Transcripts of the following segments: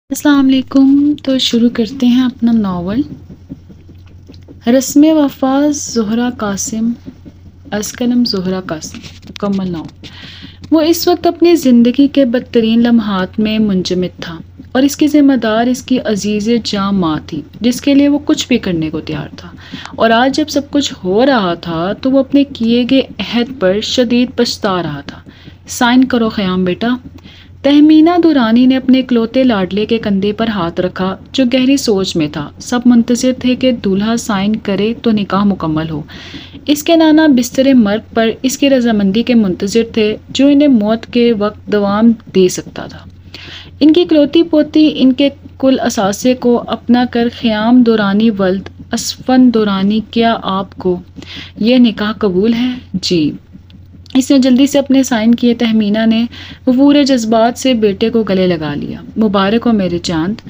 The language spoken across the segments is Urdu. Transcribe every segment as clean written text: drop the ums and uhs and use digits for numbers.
السلام علیکم۔ تو شروع کرتے ہیں اپنا ناول رسم وفا زہرہ قاسم، از قلم زہرہ قاسم، مکمل ناول۔ وہ اس وقت اپنی زندگی کے بدترین لمحات میں منجمد تھا اور اس کی ذمہ دار اس کی عزیز جاں ماں تھی جس کے لیے وہ کچھ بھی کرنے کو تیار تھا، اور آج جب سب کچھ ہو رہا تھا تو وہ اپنے کیے گئے عہد پر شدید پچھتا رہا تھا۔ سائن کرو خیام بیٹا۔ تہمینہ دورانی نے اپنے اکلوتے لاڈلے کے کندھے پر ہاتھ رکھا جو گہری سوچ میں تھا۔ سب منتظر تھے کہ دولہا سائن کرے تو نکاح مکمل ہو۔ اس کے نانا بستر مرگ پر اس کی رضامندی کے منتظر تھے جو انہیں موت کے وقت دوام دے سکتا تھا۔ ان کی اکلوتی پوتی ان کے کل اثاثے کو اپنا کر خیام دورانی ولد اسفند دورانی، کیا آپ کو یہ نکاح قبول ہے؟ جی۔ اس نے جلدی سے اپنے سائن کیے۔ تہمینہ نے پورے جذبات سے بیٹے کو گلے لگا لیا۔ مبارک ہو میرے چاند،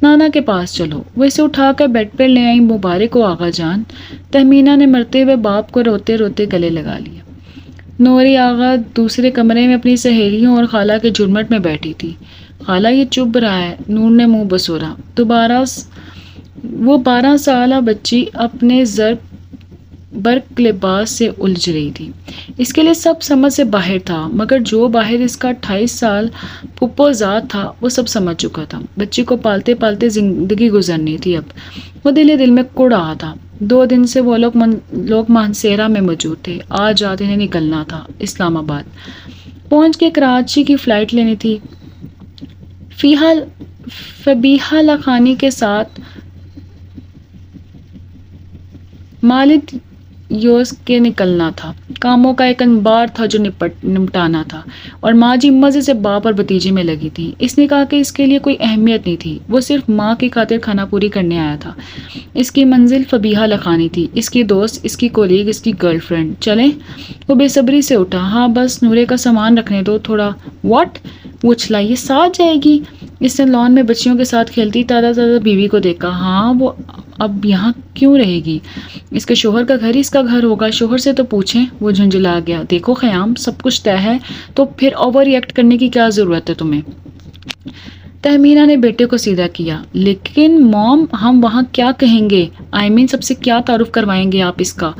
نانا کے پاس چلو۔ وہ اسے اٹھا کر بیڈ پر لے آئی۔ مبارک ہو آغا جان۔ تہمینہ نے مرتے ہوئے باپ کو روتے روتے گلے لگا لیا۔ نوری آغا دوسرے کمرے میں اپنی سہیلیوں اور خالہ کے جھرمٹ میں بیٹھی تھی۔ خالہ یہ چپ رہا ہے، نور نے منہ بسورا۔ وہ 12 سالہ بچی اپنے زرق برق لباس سے الجھ رہی تھی۔ اس کے لیے سب سمجھ سے باہر تھا، مگر جو باہر اس کا 28 سال پھپھو زاد تھا وہ سب سمجھ چکا تھا۔ بچی کو پالتے پالتے زندگی گزرنی تھی۔ اب وہ دل میں کڑ رہا تھا۔ 2 دن سے وہ لوگ مانسہرہ میں موجود تھے۔ آج رات انہیں نکلنا تھا، اسلام آباد پہنچ کے کراچی کی فلائٹ لینی تھی۔ فبیہہ لاکھانی کے ساتھ مالد یوز کے نکلنا تھا۔ کاموں کا ایک انبار تھا جو نمٹانا تھا، اور ماں جی مزے سے باپ اور بھتیجے میں لگی تھی۔ اس نے کہا کہ اس کے لیے کوئی اہمیت نہیں تھی، وہ صرف ماں کی خاطر کھانا پوری کرنے آیا تھا۔ اس کی منزل فبیہہ لاکھانی تھی، اس کی دوست، اس کی کولیگ، اس کی گرل فرینڈ۔ چلیں؟ وہ بے صبری سے اٹھا۔ ہاں بس نورے کا سامان رکھنے دو تھوڑا۔ واٹ؟ وہ اچھلا، یہ ساتھ جائے گی؟ اس نے لان میں بچیوں کے ساتھ کھیلتی تازہ بیوی کو دیکھا۔ ہاں، وہ اب یہاں کیوں رہے گی؟ اس کے شوہر کا گھر ہی اس کا گھر ہوگا، شوہر سے تو پوچھیں۔ وہ جھنجھلا گیا۔ دیکھو خیام، سب کچھ طے ہے تو پھر اوور ریئیکٹ کرنے کی کیا ضرورت ہے تمہیں؟ تہمینہ نے بیٹے کو سیدھا کیا۔ لیکن موم، ہم وہاں کیا کہیں گے؟ سب سے کیا تعارف کروائیں گے آپ اس کا؟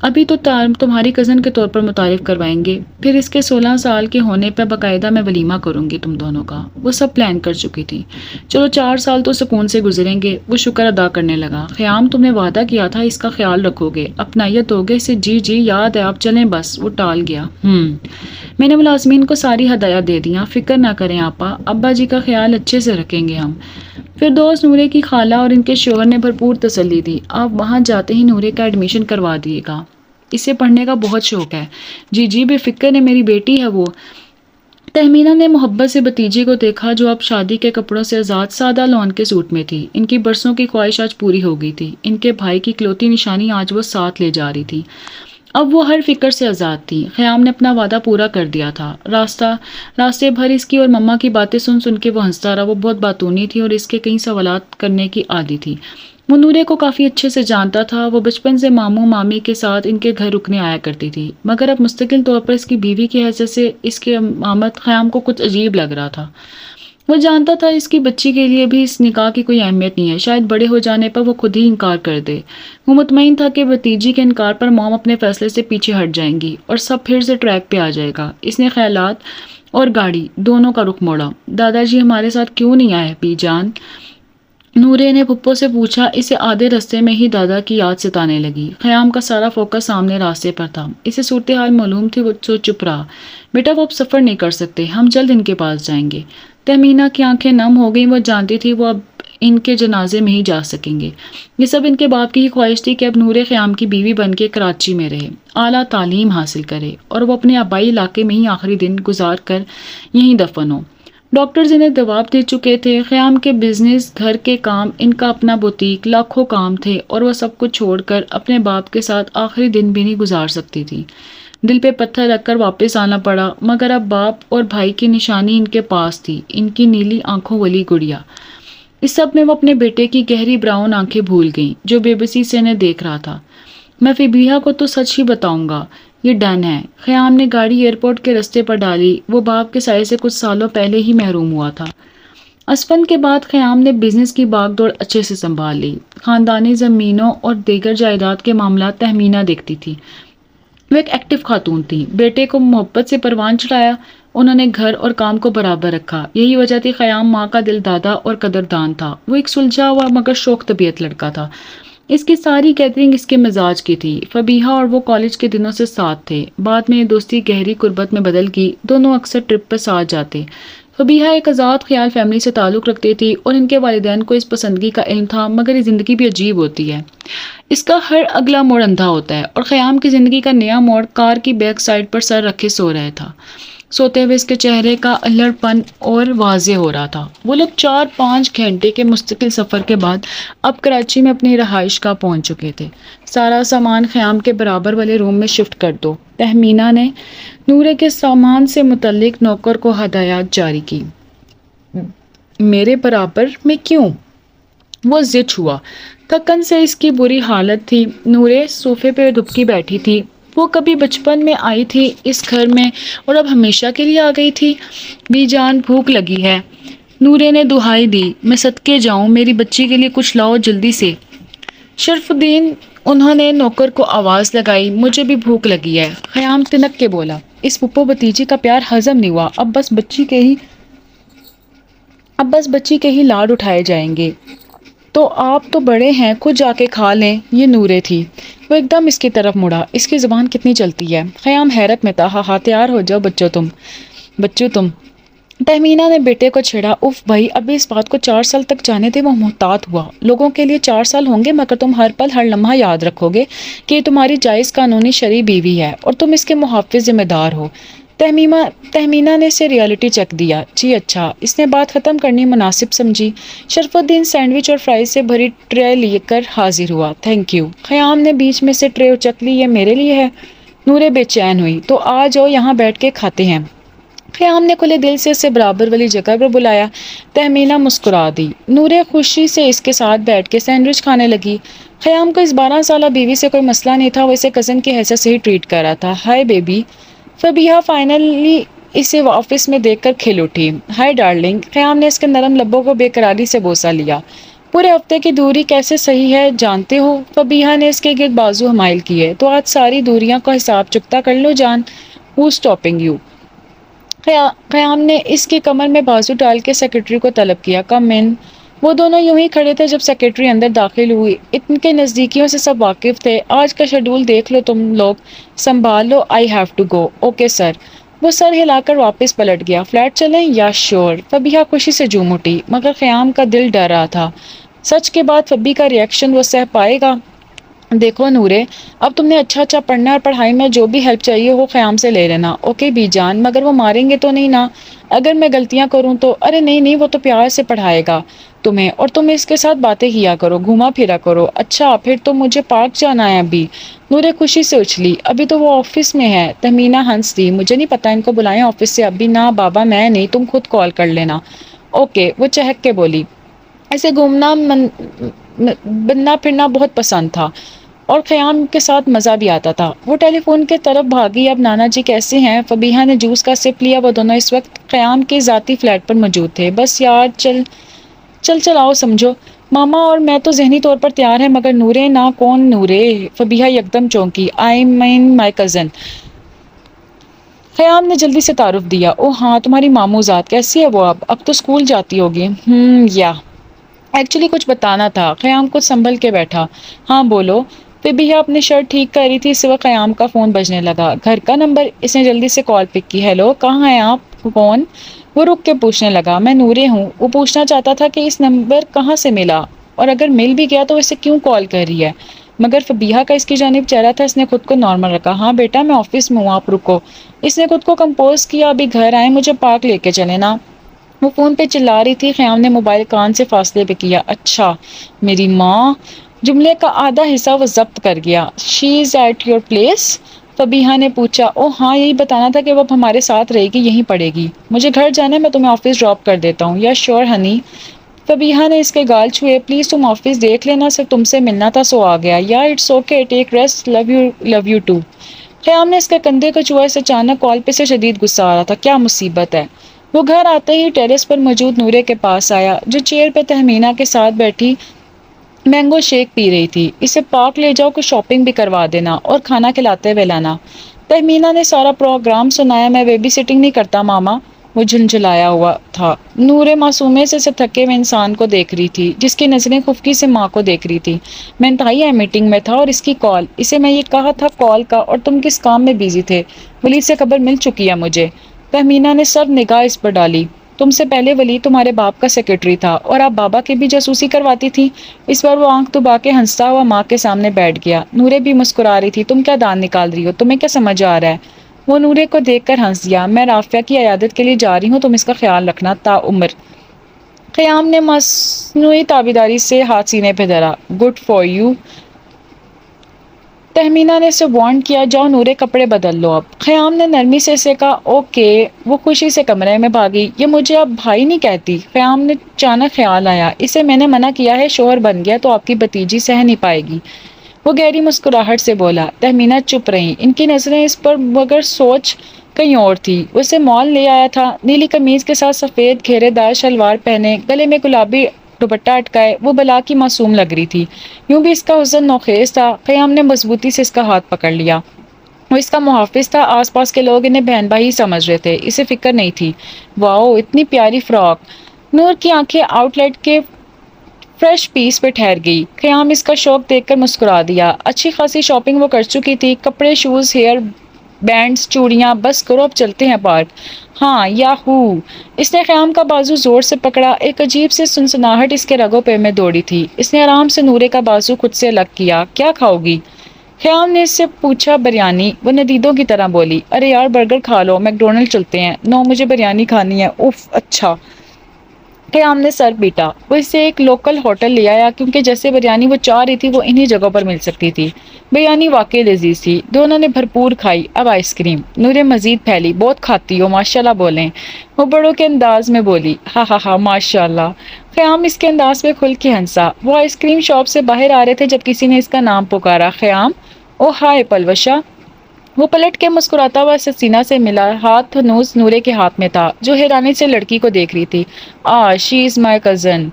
ابھی تو تمہاری کزن کے طور پر متعارف کروائیں گے، پھر اس کے 16 سال کے ہونے پہ باقاعدہ میں ولیمہ کروں گی تم دونوں کا۔ وہ سب پلان کر چکی تھی۔ چلو 4 سال تو سکون سے گزریں گے۔ وہ شکر ادا کرنے لگا۔ خیام، تم نے وعدہ کیا تھا اس کا خیال رکھو گے، اپنائیت ہوگے اسے؟ جی جی یاد ہے، آپ چلیں بس۔ وہ ٹال گیا۔ میں نے ملازمین کو ساری ہدایات دے دیا، فکر نہ کریں آپا، ابا جی کا خیال اچھے سے رکھیں گے ہم۔ فردوس نورے کی خالہ اور ان کے شوہر نے بھرپور تسلی دی۔ آپ وہاں جاتے ہی نورے کا ایڈمیشن کروا دیے گا، اسے پڑھنے کا بہت شوق ہے۔ جی جی بے فکر ہے، میری بیٹی ہے وہ۔ تہمینہ نے محبت سے بھتیجے کو دیکھا جو اب شادی کے کپڑوں سے آزاد سادہ لون کے سوٹ میں تھی۔ ان کی برسوں کی خواہش آج پوری ہو گئی تھی۔ ان کے بھائی کی اکلوتی نشانی آج وہ ساتھ لے جا رہی تھی۔ اب وہ ہر فکر سے آزاد تھی۔ خیام نے اپنا وعدہ پورا کر دیا تھا۔ راستے بھر اس کی اور مما کی باتیں سن کے وہ ہنستا رہا۔ وہ بہت باتونی تھی اور اس کے کئی سوالات کرنے کی عادی تھی۔ وہ نورے کو کافی اچھے سے جانتا تھا۔ وہ بچپن سے ماموں مامی کے ساتھ ان کے گھر رکنے آیا کرتی تھی، مگر اب مستقل طور پر اس کی بیوی کی حیثیت سے اس کی آمد خیام کو کچھ عجیب لگ رہا تھا۔ وہ جانتا تھا اس کی بچی کے لیے بھی اس نکاح کی کوئی اہمیت نہیں ہے، شاید بڑے ہو جانے پر وہ خود ہی انکار کر دے۔ وہ مطمئن تھا کہ بھتیجی کے انکار پر موم اپنے فیصلے سے پیچھے ہٹ جائیں گی اور سب پھر سے ٹریک پہ آ جائے گا۔ اس نے خیالات اور گاڑی دونوں کا رخ موڑا۔ دادا جی ہمارے ساتھ کیوں نہیں آئے پی جان؟ نورے نے پھپھو سے پوچھا۔ اسے آدھے رستے میں ہی دادا کی یاد ستانے لگی۔ خیام کا سارا فوکس سامنے راستے پر تھا۔ اسے صورتحال معلوم تھی، وہ چپ رہا۔ بیٹا وہ اب سفر نہیں کر سکتے، ہم جلد ان کے پاس جائیں گے۔ تہمینہ کی آنکھیں نم ہو گئیں۔ وہ جانتی تھی وہ اب ان کے جنازے میں ہی جا سکیں گے۔ یہ سب ان کے باپ کی ہی خواہش تھی کہ اب نورے خیام کی بیوی بن کے کراچی میں رہے، اعلیٰ تعلیم حاصل کرے اور وہ اپنے آبائی علاقے میں ہی آخری دن گزار کر یہیں دفن ہو۔ ڈاکٹرز انہیں جواب دے چکے تھے۔ خیام کے بزنس، گھر کے کام، ان کا اپنا بوتیک، لاکھوں کام تھے اور وہ سب کچھ چھوڑ کر اپنے باپ کے ساتھ آخری دن بھی نہیں گزار سکتی تھی۔ دل پہ پتھر رکھ کر واپس آنا پڑا، مگر اب باپ اور بھائی کی نشانی ان کے پاس تھی، ان کی نیلی آنکھوں والی گڑیا۔ اس سب میں وہ اپنے بیٹے کی گہری براؤن آنکھیں بھول گئیں جو بے بسی سے انہیں دیکھ رہا تھا۔ میں فبیہہ کو تو سچ ہی بتاؤں گا، یہ ڈن ہے۔ خیام نے گاڑی ایئرپورٹ کے رستے پر ڈالی۔ وہ باپ کے سائے سے کچھ سالوں پہلے ہی محروم ہوا تھا۔ اسفن کے بعد خیام نے بزنس کی باغ دوڑ اچھے سے سنبھال لی۔ خاندانی زمینوں اور دیگر جائیداد کے معاملات تہمینہ دیکھتی تھی۔ وہ ایک ایکٹیو خاتون تھی۔ بیٹے کو محبت سے پروان چڑھایا، انہوں نے گھر اور کام کو برابر رکھا۔ یہی وجہ تھی خیام ماں کا دل دادا اور قدردان تھا۔ وہ ایک سلجھا ہوا مگر شوخ طبیعت لڑکا تھا۔ اس کی ساری گیدرنگ اس کے مزاج کی تھی۔ فبیہا اور وہ کالج کے دنوں سے ساتھ تھے۔ بعد میں یہ دوستی گہری قربت میں بدل گئی۔ دونوں اکثر ٹرپ پر ساتھ جاتے۔ فبیہا ایک آزاد خیال فیملی سے تعلق رکھتی تھی اور ان کے والدین کو اس پسندگی کا علم تھا، مگر یہ زندگی بھی عجیب ہوتی ہے۔ اس کا ہر اگلا موڑ اندھا ہوتا ہے، اور خیام کی زندگی کا نیا موڑ کار کی بیک سائڈ پر سر رکھے سو رہا تھا۔ سوتے ہوئے اس کے چہرے کا الہڑ پن اور واضح ہو رہا تھا۔ وہ لوگ 4-5 گھنٹے کے مستقل سفر کے بعد اب کراچی میں اپنی رہائش گاہ پہنچ چکے تھے۔ سارا سامان خیام کے برابر والے روم میں شفٹ کر دو، تہمینہ نے نورے کے سامان سے متعلق نوکر کو ہدایات جاری کی۔ میرے برابر میں کیوں؟ وہ زچ ہوا۔ تھکن سے اس کی بری حالت تھی۔ نورے صوفے پہ دبکی بیٹھی تھی۔ وہ کبھی بچپن میں آئی تھی اس گھر میں اور اب ہمیشہ کے لیے آ گئی تھی۔ بی جان بھوک لگی ہے، نورے نے دہائی دی۔ میں صدقے جاؤں، میری بچی کے لیے کچھ لاؤ جلدی سے۔ شرف الدین، انہوں نے نوکر کو آواز لگائی، مجھے بھی بھوک لگی ہے۔ خیام تنک کے بولا، اس پھپھو بھتیجی کا پیار ہضم نہیں ہوا، اب بس بچی کے ہی لاڈ اٹھائے جائیں گے۔ تو آپ تو بڑے ہیں، خود جا کے کھا لیں۔ یہ نورے تھی۔ وہ ایک دم اس کی طرف مڑا۔ اس کی زبان کتنی چلتی ہے۔ خیام حیرت میں تھا۔ ہاں تیار ہو جاؤ بچوں تم۔ تہمینہ نے بیٹے کو چھیڑا۔ اف بھائی، ابھی اس بات کو 4 سال تک جانے دے۔ وہ محتاط ہوا۔ لوگوں کے لیے 4 سال ہوں گے، مگر تم ہر پل ہر لمحہ یاد رکھو گے کہ یہ تمہاری جائز قانونی شرعی بیوی ہے اور تم اس کے محافظ ذمہ دار ہو۔ تہمینہ نے اسے ریالٹی چیک دیا۔ جی اچھا۔ اس نے بات ختم کرنی مناسب سمجھی۔ شرف الدین سینڈوچ اور فرائز سے بھری ٹرے لے کر حاضر ہوا۔ Thank you. خیام نے بیچ میں سے ٹرے اچک لی۔ یہ میرے لیے ہے۔ نورے بے چین ہوئی۔ تو آ جاؤ، یہاں بیٹھ کے کھاتے ہیں۔ خیام نے کھلے دل سے اسے برابر والی جگہ پر بلایا۔ تہمینہ مسکرا دی۔ نورے خوشی سے اس کے ساتھ بیٹھ کے سینڈوچ کھانے لگی۔ خیام کو اس 12 سالہ بیوی سے کوئی مسئلہ نہیں تھا۔ وہ اسے کزن کی حیثیت سے ہی ٹریٹ کر رہا تھا۔ ہائے بیبی۔ فبیہا فائنلی اسے آفس میں دیکھ کر کھل اٹھی۔ ہائے ڈارلنگ۔ خیام نے اس کے نرم لبوں کو بے قراری سے بوسہ لیا۔ پورے ہفتے کی دوری کیسے صحیح ہے جانتے ہو؟ فبیہا نے اس کے گرد بازو حمائل کیے۔ تو آج ساری دوریاں کا حساب چکتا کر لو جان۔ Who's stopping you؟ خیام نے اس کی کمر میں بازو ڈال کے سیکرٹری کو طلب کیا۔ کم ان۔ وہ دونوں یوں ہی کھڑے تھے جب سیکرٹری اندر داخل ہوئی۔ ان کے نزدیکیوں سے سب واقف تھے۔ آج کا شیڈول دیکھ لو تم لوگ، سنبھال لو۔ I have to go. Okay sir. وہ سر ہلا کر واپس پلٹ گیا۔ فلیٹ چلیں یا شور؟ فبیہا خوشی سے جھوم اٹھی، مگر خیام کا دل ڈر رہا تھا۔ سچ کے بعد فبی کا ریئیکشن وہ سہ پائے گا؟ دیکھو نورے، اب تم نے اچھا پڑھنا اور پڑھائی میں جو بھی ہیلپ چاہیے ہو خیام سے لے لینا۔ اوکے بی جان، مگر وہ ماریں گے تو نہیں نا؟ اگر میں غلطیاں کروں تو؟ ارے نہیں، وہ تو پیار سے پڑھائے گا تمہیں، اور تم اس کے ساتھ باتیں کیا کرو، گھوما پھرا کرو۔ اچھا، پھر تو مجھے پارک جانا ہے ابھی۔ نورے خوشی سے اچھلی۔ ابھی تو وہ آفس میں ہے۔ تہمینہ ہنس دی۔ مجھے نہیں پتا، ان کو بلائیں آفس سے۔ ابھی نہ بابا، میں نہیں، تم خود کال کر لینا۔ اوکے، وہ چہک کے بولی۔ اسے گھومنا بننا پھرنا بہت پسند تھا اور خیام کے ساتھ مزہ بھی آتا تھا۔ وہ ٹیلی فون کے طرف بھاگی۔ اب نانا جی کیسے ہیں؟ فبیہا نے جوس کا سپ لیا۔ وہ دونوں اس وقت خیام کے ذاتی فلیٹ پر موجود تھے۔ بس یار، چل آؤ سمجھو۔ ماما اور میں تو ذہنی طور پر تیار ہیں، مگر نورے نا۔ کون نورے؟ فبیہا یکدم چونکی۔ آئی مین مائی کزن۔ خیام نے جلدی سے تعارف دیا۔ او ہاں، تمہاری ماموں ذات۔ کیسی ہے وہ؟ اب تو اسکول جاتی ہوگی۔ یا ایکچولی کچھ بتانا تھا۔ خیام کچھ سنبھل کے بیٹھا۔ ہاں بولو۔ فبیہا اپنی شرٹ ٹھیک کر رہی تھی، اس وقت خیام کا فون بجنے لگا۔ گھر کا نمبر؟ اس نے جلدی سے کال پک کی۔ ہیلو، کہاں ہیں آپ؟ کون؟ وہ رک کے پوچھنے لگا۔ میں نورے ہوں۔ وہ پوچھنا چاہتا تھا کہ اس نمبر کہاں سے ملا، اور اگر مل بھی گیا تو اسے کیوں کال کر رہی ہے، مگر فبیہا کا اس کی جانب چہرہ تھا۔ اس نے خود کو نارمل رکھا۔ ہاں بیٹا، میں آفس میں ہوں، آپ رکو۔ اس نے خود کو کمپوز کیا۔ ابھی گھر آئے، مجھے پارک لے کے چلے نا۔ وہ فون پہ چلا رہی تھی۔ خیام نے موبائل کان سے فاصلے پہ کیا۔ اچھا، میری ماں؟ جملے کا آدھا حصہ وہ ضبط کر گیا۔ شی از ایٹ یور پلیس؟ فبیہا نے پوچھا۔ او ہاں، یہی بتانا تھا کہ وہ اب ہمارے ساتھ رہے گی، یہیں پڑے گی۔ مجھے گھر جانا ہے، میں تمہیں آفس ڈراپ کر دیتا ہوں۔ یا شیور ہنی۔ فبیہا نے اس کے گال چھوئے۔ پلیز تم آفس دیکھ لینا، صرف تم سے ملنا تھا سو آ گیا۔ یا it's okay, take rest, love you too. Khayyam نے اس کے کندھے کو چھوا۔ اس اچانک کال پہ سے شدید غصہ آ رہا تھا۔ کیا مصیبت ہے؟ وہ گھر آتے ہی ٹیرس پر موجود نورے کے پاس آیا جو چیئر پہ تہمینہ کے ساتھ بیٹھی مینگو شیک پی رہی تھی۔ اسے پارک لے جاؤ، کچھ شاپنگ بھی کروا دینا اور کھانا کھلاتے ہوئے لانا۔ تہمینہ نے سارا پروگرام سنایا۔ میں بیبی سٹنگ نہیں کرتا ماما، وہ جھنجھلایا ہوا تھا۔ نورے معصومے سے تھکے ہوئے انسان کو دیکھ رہی تھی جس کی نظریں خفکی سے ماں کو دیکھ رہی تھی۔ میں انتہائی اہم میٹنگ میں تھا اور اس کی کال، اسے میں یہ کہا تھا کال کا، اور تم کس کام میں بیزی تھے؟ ولید سے خبر مل چکی ہے مجھے۔ تہمینہ نے سب نگاہ اس پر ڈالی۔ تم سے پہلے ولید تمہارے باپ کا سیکرٹری تھا اور آپ بابا کی بھی جاسوسی کرواتی تھی۔ اس بار وہ آنکھ دبا کے ہنستا ہوا ماں کے سامنے بیٹھ گیا۔ نورے بھی مسکرا رہی تھی۔ تم کیا دان نکال رہی ہو؟ تمہیں کیا سمجھ آ رہا ہے؟ وہ نورے کو دیکھ کر ہنس دیا۔ میں رافعہ کی عیادت کے لیے جا رہی ہوں، تم اس کا خیال رکھنا تا عمر۔ قیام نے مصنوعی تابیداری سے ہاتھ سینے پہ دھرا۔ Good for you. تہمینہ نے اسے وارن کیا، جاؤ نورے کپڑے بدل لو اب۔ قیام نے نرمی سے اسے کہا اوکے۔ وہ خوشی سے کمرے میں بھاگی۔ یہ مجھے اب بھائی نہیں کہتی۔ قیام نے اچانک خیال آیا، اسے میں نے منع کیا ہے، شوہر بن گیا تو آپ کی بھتیجی سہ نہیں پائے گی۔ وہ گہری مسکراہٹ سے بولا۔ تہمینہ چپ رہی، ان کی نظریں اس پر مگر سوچ کہیں اور تھی۔ وہ اسے مال لے آیا تھا، نیلی قمیض کے ساتھ سفید گھیرے دار شلوار پہنے، گلے میں گلابی دوپٹہ اٹکائے، وہ بلا کی معصوم لگ رہی تھی۔ یوں بھی اس کا حسن نوخیز تھا۔ قیام نے مضبوطی سے اس کا ہاتھ پکڑ لیا۔ وہ اس کا محافظ تھا، آس پاس کے لوگ انہیں بہن بھائی سمجھ رہے تھے، اسے فکر نہیں تھی۔ واؤ، اتنی پیاری فراک۔ نور کی آنکھیں آؤٹ لیٹ کے فریش پیس پہ ٹھہر گئی۔ قیام اس کا شوق دیکھ کر مسکرا دیا۔ اچھی خاصی شاپنگ وہ کر چکی تھی، کپڑے، شوز، ہیئر بینڈز، چوڑیاں، بس کرو اب چلتے ہیں پارک۔ ہاں یاہو۔ اس نے قیام کا بازو زور سے پکڑا، ایک عجیب سے سنسناہٹ اس کے رگوں پہ میں دوڑی تھی۔ اس نے آرام سے نورے کا بازو خود سے الگ کیا۔ کیا کھاؤ گی؟ قیام نے اس سے پوچھا۔ بریانی، وہ ندیدوں کی طرح بولی۔ ارے یار برگر کھا لو، میک ڈونلڈ چلتے ہیں۔ نو، مجھے بریانی کھانی ہے۔ اف، اچھا۔ قیام نے سر پیٹا۔ وہ اسے ایک لوکل ہوٹل لے آیا کیونکہ جیسے بریانی وہ چاہ رہی تھی وہ انہی جگہوں پر مل سکتی تھی۔ بریانی واقعی لذیذ تھی۔ دونوں نے بھرپور کھائی۔ اب آئس کریم۔ نورے مزید پھیلی۔ بہت کھاتی ہو، ماشاءاللہ بولیں۔ وہ بڑوں کے انداز میں بولی۔ ہاں ہاں ہاں ماشاءاللہ۔ قیام اس کے انداز میں کھل کے ہنسا۔ وہ آئس کریم شاپ سے باہر آ رہے تھے جب کسی نے اس کا نام پکارا۔ قیام۔ او ہائے پلوشا۔ وہ پلٹ کے مسکراتا ہوا سینہ سے ملا، ہاتھ نوز نورے کے ہاتھ میں تھا جو حیرانی سے لڑکی کو دیکھ رہی تھی۔ شی از مائی کزن۔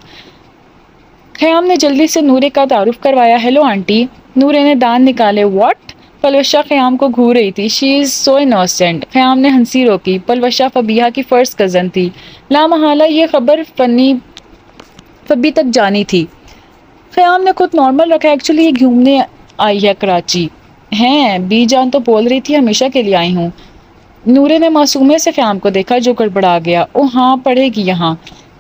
قیام نے جلدی سے نورے کا تعارف کروایا۔ Hello aunty. نورے نے دان نکالے۔ واٹ؟ پلوشا قیام کو گھور رہی تھی۔ شی از سو انوسینٹ۔ قیام نے ہنسی روکی۔ پلوشا فبیہا کی فرسٹ کزن تھی۔ لامحالہ یہ خبر فبی تک جانی تھی۔ قیام نے خود نارمل رکھا۔ ایکچولی یہ گھومنے آئی ہے کراچی۔ ہیں، بی جان تو بول رہی تھی ہمیشہ کے لیے آئی ہوں۔ نورے نے معصومے سے قیام کو دیکھا جو گڑبڑا گیا۔ او ہاں، پڑھے گی یہاں،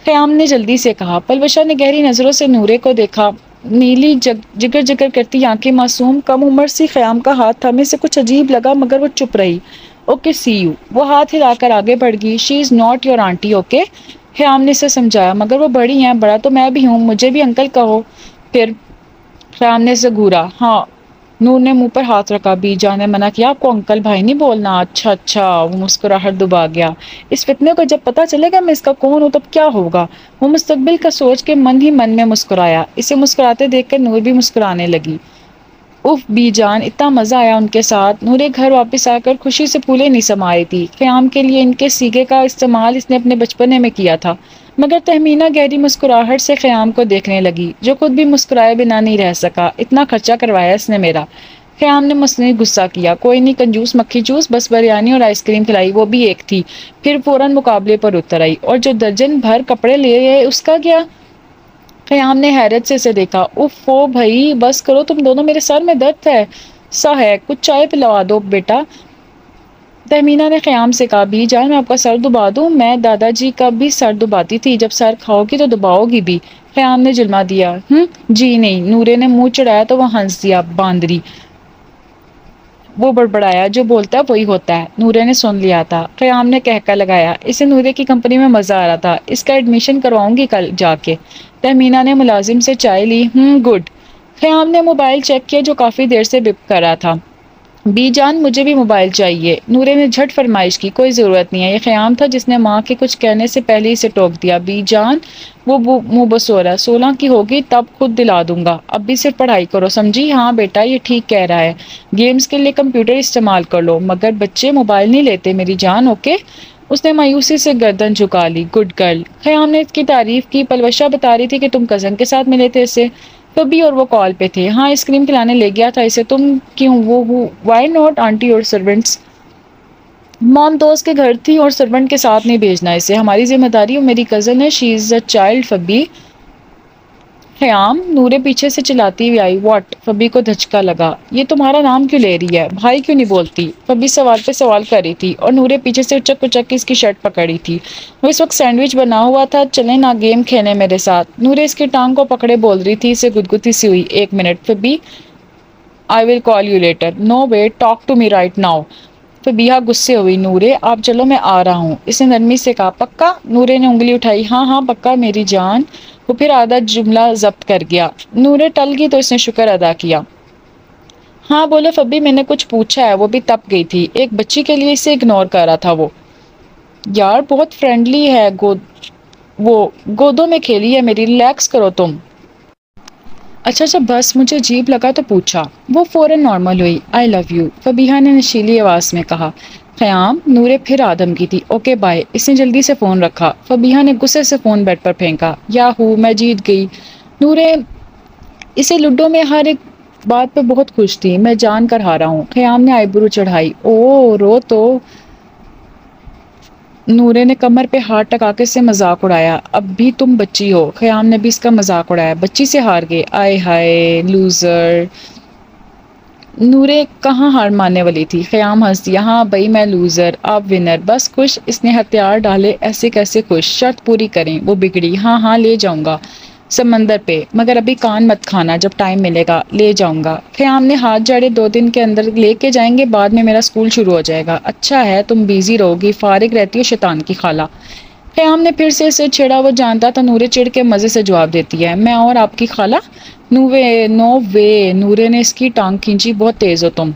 قیام نے جلدی سے کہا۔ پلوشا نے گہری نظروں سے نورے کو دیکھا، نیلی جگر جگر کرتی آنکھیں، معصوم کم عمر سی۔ قیام کا ہاتھ تھامے سے کچھ عجیب لگا مگر وہ چپ رہی۔ Okay see you. وہ ہاتھ ہلا کر آگے بڑھ گئی۔ She is not your aunty, okay? Qayam نے اسے سمجھایا۔ مگر وہ بڑی ہیں، بڑا تو میں بھی ہوں، مجھے بھی انکل کہو پھر۔ قیام نے اسے گھورا۔ ہاں۔ نور نے منہ پر ہاتھ رکھا۔ بی جان نے منع کیا آپ کو انکل بھائی نہیں بولنا۔ اچھا اچھا۔ وہ مسکراہٹ دبا گیا۔ اس فتنے کو جب پتہ چلے گا میں اس کا کون ہوں تب کیا ہوگا؟ وہ مستقبل کا سوچ کے من ہی من میں مسکرایا۔ اسے مسکراتے دیکھ کر نور بھی مسکرانے لگی۔ اف بی جان، اتنا مزہ آیا ان کے ساتھ۔ نورے گھر واپس آ کر خوشی سے پھولے نہیں سما رہی تھی۔ قیام کے لیے ان کے سیگے کا استعمال اس نے اپنے بچپنے میں کیا تھا۔ مگر تہمینہ گہری مسکراہٹ سے قیام کو دیکھنے لگی جو خود بھی مسکرائے بنا نہیں رہ سکا۔ اتنا خرچہ کروایا اس نے میرا۔ قیام نے مصنوعی غصہ کیا۔ کوئی نہیں کنجوس مکھی چوس، بس بریانی اور آئس کریم کھلائی، وہ بھی ایک تھی۔ پھر فوراً مقابلے پر اتر آئی۔ اور جو درجن بھر کپڑے لے گئے اس کا کیا؟ قیام نے حیرت سے اسے دیکھا۔ اوف او بھائی بس کرو تم دونوں، میرے سر میں درد ہے سا ہے، کچھ چائے پلوا دو بیٹا۔ تہمینہ نے قیام سے کہا۔ بی جان میں آپ کا سر دبا دوں؟ میں دادا جی کا بھی سر دباتی تھی، جب سر کھاؤ گی تو دباؤ گی بھی۔ قیام نے جلما دیا۔ جی نہیں۔ نورے نے منہ چڑھایا تو وہ ہنس دیا۔ باندری، وہ بڑبڑایا، جو بولتا ہے وہی ہوتا ہے۔ نورے نے سن لیا تھا۔ قیام نے کہکا لگایا۔ اسے نورے کی کمپنی میں مزہ آ رہا تھا۔ اس کا ایڈمیشن کرواؤں گی کل جا کے۔ تہمینہ نے ملازم سے چائے لی۔ گڈ۔ قیام نے موبائل چیک کیا جو کافی دیر سے بپ کر رہا تھا۔ بی جان مجھے بھی موبائل چاہیے۔ نورے نے جھٹ فرمائش کی۔ کوئی ضرورت نہیں ہے۔ یہ قیام تھا جس نے ماں کے کچھ کہنے سے پہلے اسے ٹوک دیا۔ بی جان وہ منہ بسورا ہے، 16 کی ہوگی تب خود دلا دوں گا، اب بھی صرف پڑھائی کرو سمجھی؟ ہاں بیٹا یہ ٹھیک کہہ رہا ہے، گیمز کے لیے کمپیوٹر استعمال کر لو، مگر بچے موبائل نہیں لیتے میری جان، اوکے؟ اس نے مایوسی سے گردن جھکا لی. Good girl. خیام نے اس کی تعریف کی. پلوشا بتا رہی تھی کہ تم کزن کے ساتھ ملے تھے اسے. فبی اور وہ کال پہ تھے. ہاں آئس کریم کھلانے لے گیا تھا اسے. تم کیوں وہ وائی ناٹ آنٹی اور سرونٹس. مام دوست کے گھر تھی اور سرونٹ کے ساتھ نہیں بھیجنا اسے. ہماری ذمہ داری. اور میری کزن ہے. شی از اے چائلڈ. فبی. خیام. نورے پیچھے سے چلاتی ہوئی آئی. واٹ. فبی کو دھچکا لگا. یہ تمہارا نام کیوں لے رہی ہے؟ بھائی کیوں نہیں بولتی؟ فبی سوال پہ سوال کر رہی تھی اور نورے پیچھے سے اچک اچک کے اس کی شرٹ پکڑی تھی. وہ اس وقت سینڈوچ بنا ہوا تھا. چلیں نا گیم کھیلیں میرے ساتھ. نورے اس کی ٹانگ کو پکڑے بول رہی تھی. اسے گدگدی سی ہوئی. ایک minute. Fabi. I will call you later. No wait. Talk to me right now. Fabiha غصے ہوئی. نورے آپ چلو میں آ رہا ہوں. اس نے نرمی سے کہا. پکا؟ نورے نے انگلی اٹھائی. ہاں ہاں پکا میری جان. وہ پھر آدھا جملہ ضبط کر گیا. نورے ٹل گئی تو اس نے شکر ادا کیا. ہاں بولو فبی. میں نے کچھ پوچھا ہے. وہ بھی تپ گئی تھی. ایک بچی کے لیے اسے اگنور کر رہا تھا وہ. یار بہت فرینڈلی ہے. وہ گودوں میں کھیلی ہے میری. ریلیکس کرو تم. اچھا بس مجھے عجیب لگا تو پوچھا. وہ فوراً نارمل ہوئی. آئی لو یو. فبیہا نے نشیلی آواز میں کہا. خیام. نورے پھر آدم کی تھی. Okay bye. اس نے جلدی سے فون رکھا. فبیہا نے غصے سے فون بیڈ پر پھینکا. یاہو میں جیت گئی. نورے اسے لڈو میں ہر ایک بات پہ بہت خوش تھی. میں جان کر ہارا ہوں. خیام نے آئی برو چڑھائی. او رو تو. نورے نے کمر پہ ہاتھ ٹکا کے سے مذاق اڑایا. اب بھی تم بچی ہو. خیام نے بھی اس کا مذاق اڑایا. بچی سے ہار گئے. آئے ہائے لوزر. نورے کہاں ہار ماننے والی تھی. خیام ہنس دیا. ہاں بھائی میں لوزر آپ ونر. بس خوش. اس نے ہتھیار ڈالے. ایسے کیسے خوش. شرط پوری کریں. وہ بگڑی. ہاں ہاں لے جاؤں گا سمندر پہ. مگر ابھی کان مت کھانا. جب ٹائم ملے گا لے جاؤں گا. خیام نے ہاتھ جاڑے. 2 دن کے اندر لے کے جائیں گے. بعد میں میرا اسکول شروع ہو جائے گا. اچھا ہے تم بیزی رہو گی. فارغ رہتی ہو شیطان کی خالہ. خیام نے پھر سے اسے چھیڑا. وہ جانتا تھا نورے چڑ کے مزے سے جواب دیتی ہے. میں اور آپ کی خالہ. نو وے. نورے نے اس کی ٹانگ کھینچی. بہت تیز ہو تم.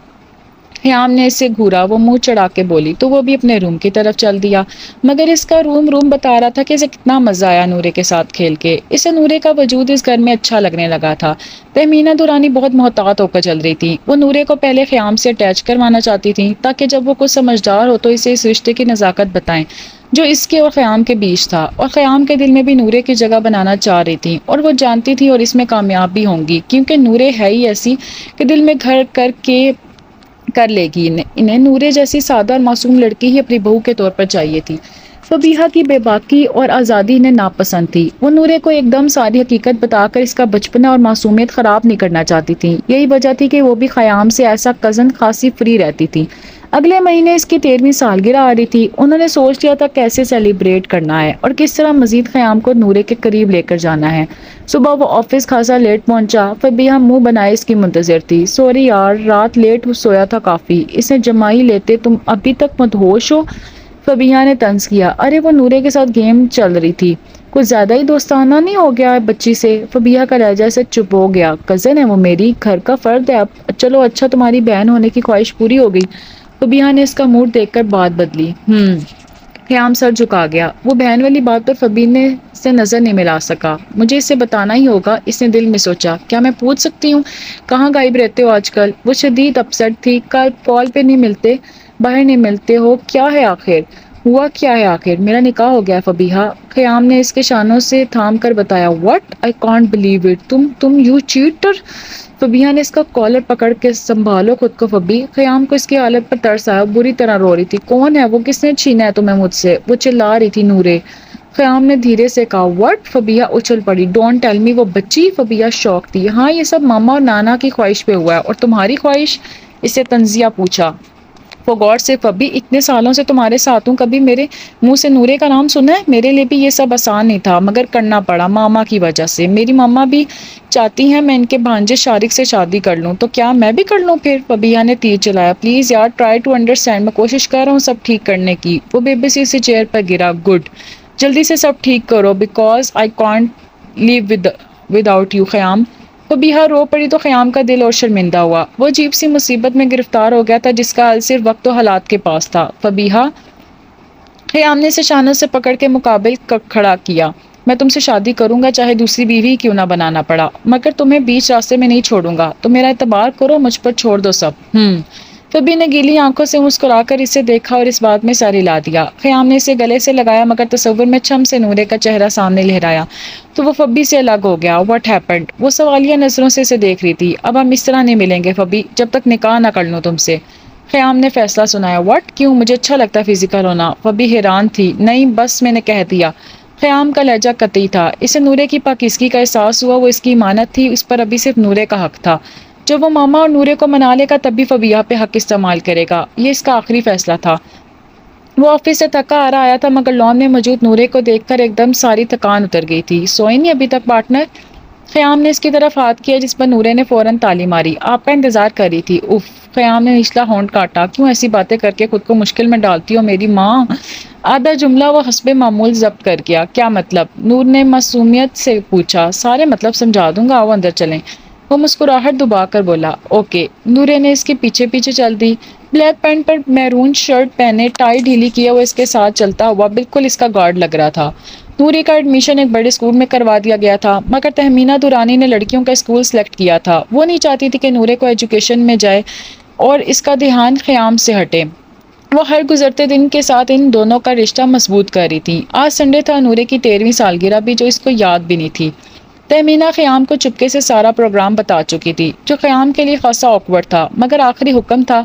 خیام نے اسے گھورا. وہ منہ چڑھا کے بولی. تو وہ بھی اپنے روم کی طرف چل دیا. مگر اس کا روم بتا رہا تھا کہ اسے کتنا مزہ آیا نورے کے ساتھ کھیل کے. اسے نورے کا وجود اس گھر میں اچھا لگنے لگا تھا. تہمینہ دورانی بہت محتاط ہو کر چل رہی تھی. وہ نورے کو پہلے خیام سے اٹیچ کروانا چاہتی تھی تاکہ جب وہ کچھ سمجھدار ہو تو اسے اس رشتے کی نزاکت بتائیں جو اس کے اور خیام کے بیچ تھا. اور خیام کے دل میں بھی نورے کی جگہ بنانا چاہ رہی تھی. اور وہ جانتی تھی اور اس میں کامیاب بھی ہوں گی کیونکہ نورے ہے ہی ایسی کہ دل میں گھر کر لے گی. انہیں نورے جیسی سادہ اور معصوم لڑکی ہی اپنی بہو کے طور پر چاہیے تھی. فبیہا کی بے باکی اور آزادی انہیں ناپسند تھی. وہ نورے کو ایک دم ساری حقیقت بتا کر اس کا بچپنا اور معصومیت خراب نہیں کرنا چاہتی تھی. یہی وجہ تھی کہ وہ بھی خیام سے ایسا کزن خاصی فری رہتی تھی. اگلے مہینے اس کی 13ویں سالگرہ آ رہی تھی. انہوں نے سوچ لیا تھا کیسے سیلیبریٹ کرنا ہے اور کس طرح مزید خیام کو نورے کے قریب لے کر جانا ہے. صبح وہ آفس خاصا لیٹ پہنچا. فبیہا منہ بنائے اس کی منتظر تھی. سوری یار رات لیٹ سویا تھا کافی. اسے جمائی لیتے. تم ابھی تک مدہوش ہو. فبیہا نے طنز کیا. ارے وہ نورے کے ساتھ گیم چل رہی تھی. کچھ زیادہ ہی دوستانہ نہیں ہو گیا ہے بچی سے. فبیہا کا لہجہ سے چپ ہو گیا. کزن ہے وہ میری. گھر کا فرد ہے. اب چلو اچھا تمہاری بہن ہونے کی خواہش پوری ہو گئی. فبیہا نے اس کا موڈ دیکھ کر بات بدلی. خیام سر جھکا گیا. وہ بہن والی بات پر فبی نے سے نظر نہیں ملا سکا. مجھے اسے بتانا ہی ہوگا. اس نے دل میں سوچا. کیا میں پوچھ سکتی ہوں کہاں غائب رہتے ہو آج کل؟ وہ شدید اپسٹ تھی. کال پہ نہیں ملتے. باہر نہیں ملتے ہو. کیا ہے آخر؟ ہوا کیا ہے آخر؟ میرا نکاح ہو گیا فبیہا. خیام نے اس کے شانوں سے تھام کر بتایا. What? I can't believe it. تم یو چیٹر. فبیہا نے اس کا کالر پکڑ کے. سنبھالو خود کو فبی. خیام کو اس کی حالت پر ترس آیا. بری طرح رو رہی تھی. کون ہے وہ؟ کس نے چھینا ہے تمہیں مجھ سے؟ وہ چلا رہی تھی. نورے. خیام نے دھیرے سے کہا. واٹ؟ فبیہا اچھل پڑی. Don't tell me. وہ بچی؟ فبیہا شوق تھی. ہاں یہ سب ماما اور نانا کی خواہش پہ ہوا ہے. اور تمہاری خواہش؟ اس سے تنزیہ پوچھا. فور گاڈ سے فبی اتنے سالوں سے تمہارے ساتھ ہوں. کبھی میرے منہ سے نورے کا نام سنا ہے؟ میرے لیے بھی یہ سب آسان نہیں تھا مگر کرنا پڑا ماما کی وجہ سے. میری ماما بھی چاہتی ہیں میں ان کے بھانجے شارق سے شادی کر لوں. تو کیا میں بھی کر لوں پھر؟ فبیہا نے تیر چلایا. پلیز یار ٹرائی ٹو انڈرسٹینڈ. میں کوشش کر رہا ہوں سب ٹھیک کرنے کی. وہ بے بسی سے چیئر پر گرا. گڈ. جلدی سے سب ٹھیک کرو because I can't live without you. Khayyam. Fabiha رو پڑی تو خیام کا دل اور شرمندہ ہوا. وہ عجیب سی مصیبت میں گرفتار ہو گیا تھا جس کا حل صرف وقت و حالات کے پاس تھا. فبیہا. خیام نے اسے شانوں سے پکڑ کے مقابل کھڑا کیا. میں تم سے شادی کروں گا چاہے دوسری بیوی کیوں نہ بنانا پڑا. مگر تمہیں بیچ راستے میں نہیں چھوڑوں گا. تو میرا اعتبار کرو. مجھ پر چھوڑ دو سب. فبی نے گیلی آنکھوں سے مسکرا کر اسے دیکھا اور اس بات میں سر ہلا دیا۔ خیام نے اسے گلے سے لگایا مگر تصور میں چھم سے نورے کا چہرہ سامنے لہرایا تو وہ فبی سے الگ ہو گیا۔ What happened? وہ سوالیہ نظروں سے اسے دیکھ رہی تھی۔ اب ہم اس طرح نہیں ملیں گے فبی جب تک نکاح نہ کر لوں تم سے۔ خیام نے فیصلہ سنایا۔ واٹ؟ کیوں؟ مجھے اچھا لگتا ہے فزیکل ہونا۔ فبی حیران تھی۔ نہیں بس میں نے کہہ دیا۔ خیام کا لہجہ قطعی تھا۔ اسے نورے کی پاکیزگی کا احساس ہوا۔ وہ اس کی امانت تھی، اس پر ابھی صرف نورے کا حق تھا۔ جب وہ ماما اور نورے کو منا لے گا تب بھی فبیہ پہ حق استعمال کرے گا۔ یہ اس کا آخری فیصلہ تھا۔ وہ آفس سے تھکا آیا تھا مگر لان میں موجود نورے کو دیکھ کر ایک دم ساری تھکان اتر گئی تھی۔ سوئی نہیں ابھی تک پارٹنر؟ خیام نے اس کی طرف ہاتھ کیا جس پر نورے نے فوراً تالی ماری۔ آپ کا انتظار کر رہی تھی۔ اف! خیام نے نچلا ہونٹ کاٹا۔ کیوں ایسی باتیں کر کے خود کو مشکل میں ڈالتی ہو میری ماں؟ آدھا جملہ وہ حسب معمول ضبط کر گیا۔ کیا مطلب؟ نور نے معصومیت سے پوچھا۔ سارے مطلب سمجھا دوں گا، آؤ اندر چلیں۔ وہ مسکراہٹ دبا کر بولا۔ اوکے۔ نورے نے اس کے پیچھے پیچھے چل دی۔ بلیک پینٹ پر میرون شرٹ پہنے، ٹائی ڈھیلی کیے وہ اس کے ساتھ چلتا ہوا بالکل اس کا گارڈ لگ رہا تھا۔ نوری کا ایڈمیشن ایک بڑے اسکول میں کروا دیا گیا تھا مگر تہمینہ دورانی نے لڑکیوں کا اسکول سلیکٹ کیا تھا۔ وہ نہیں چاہتی تھی کہ نورے کو ایجوکیشن میں جائے اور اس کا دھیان خیام سے ہٹے۔ وہ ہر گزرتے دن کے ساتھ ان دونوں کا رشتہ مضبوط کر رہی تھی۔ آج سنڈے تھا، نورے کی 13ویں سالگرہ بھی جو اس کو یاد بھی نہیں تھی۔ تہمینہ خیام کو چپکے سے سارا پروگرام بتا چکی تھی جو خیام کے لیے خاصا آکورڈ تھا مگر آخر حکم تھا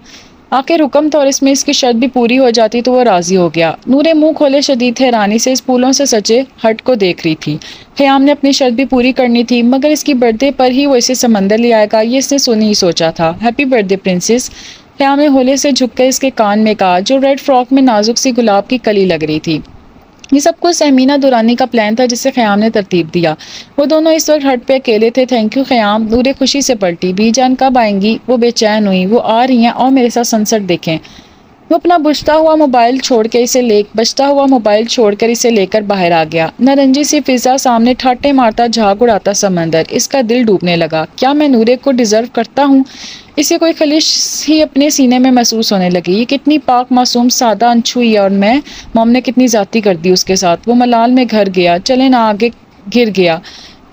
اور اس میں اس کی شرط بھی پوری ہو جاتی تو وہ راضی ہو گیا۔ نورے منہ کھولے شدید حیرانی سے اس پھولوں سے سجے ہٹ کو دیکھ رہی تھی۔ خیام نے اپنی شرط بھی پوری کرنی تھی مگر اس کی برتھ ڈے پر ہی وہ اسے سمندر لے آئے گا یہ اس نے سنی ہی سوچا تھا۔ ہیپی برتھ ڈے پرنسس، خیام نے ہولے سے جھک کر اس کے کان میں کہا جو ریڈ فراک میں نازک سی گلاب کی کلی لگ رہی تھی۔ یہ سب کچھ تہمینہ دورانی کا پلان تھا جسے خیام نے ترتیب دیا۔ وہ دونوں اس وقت ہٹ پہ اکیلے تھے۔ تھینک یو خیام۔ نورے خوشی سے پلٹی۔ بی جان کب آئیں گی؟ وہ بے چین ہوئی۔ وہ آ رہی ہیں، اور میرے ساتھ سن سیٹ دیکھیں۔ وہ اپنا بجتا ہوا موبائل چھوڑ کر اسے لے کر باہر آ گیا۔ نارنجی سی فضا سامنے ٹھاٹے مارتا جھاگ اڑاتا سمندر، اس کا دل ڈوبنے لگا۔ کیا میں نورے کو ڈیزرو کرتا ہوں؟ اسے کوئی خلش ہی اپنے سینے میں محسوس ہونے لگی۔ یہ کتنی پاک معصوم سادہ انچھو ہوئی ہے اور موم نے کتنی زیادتی کر دی اس کے ساتھ۔ وہ ملال میں گر گیا۔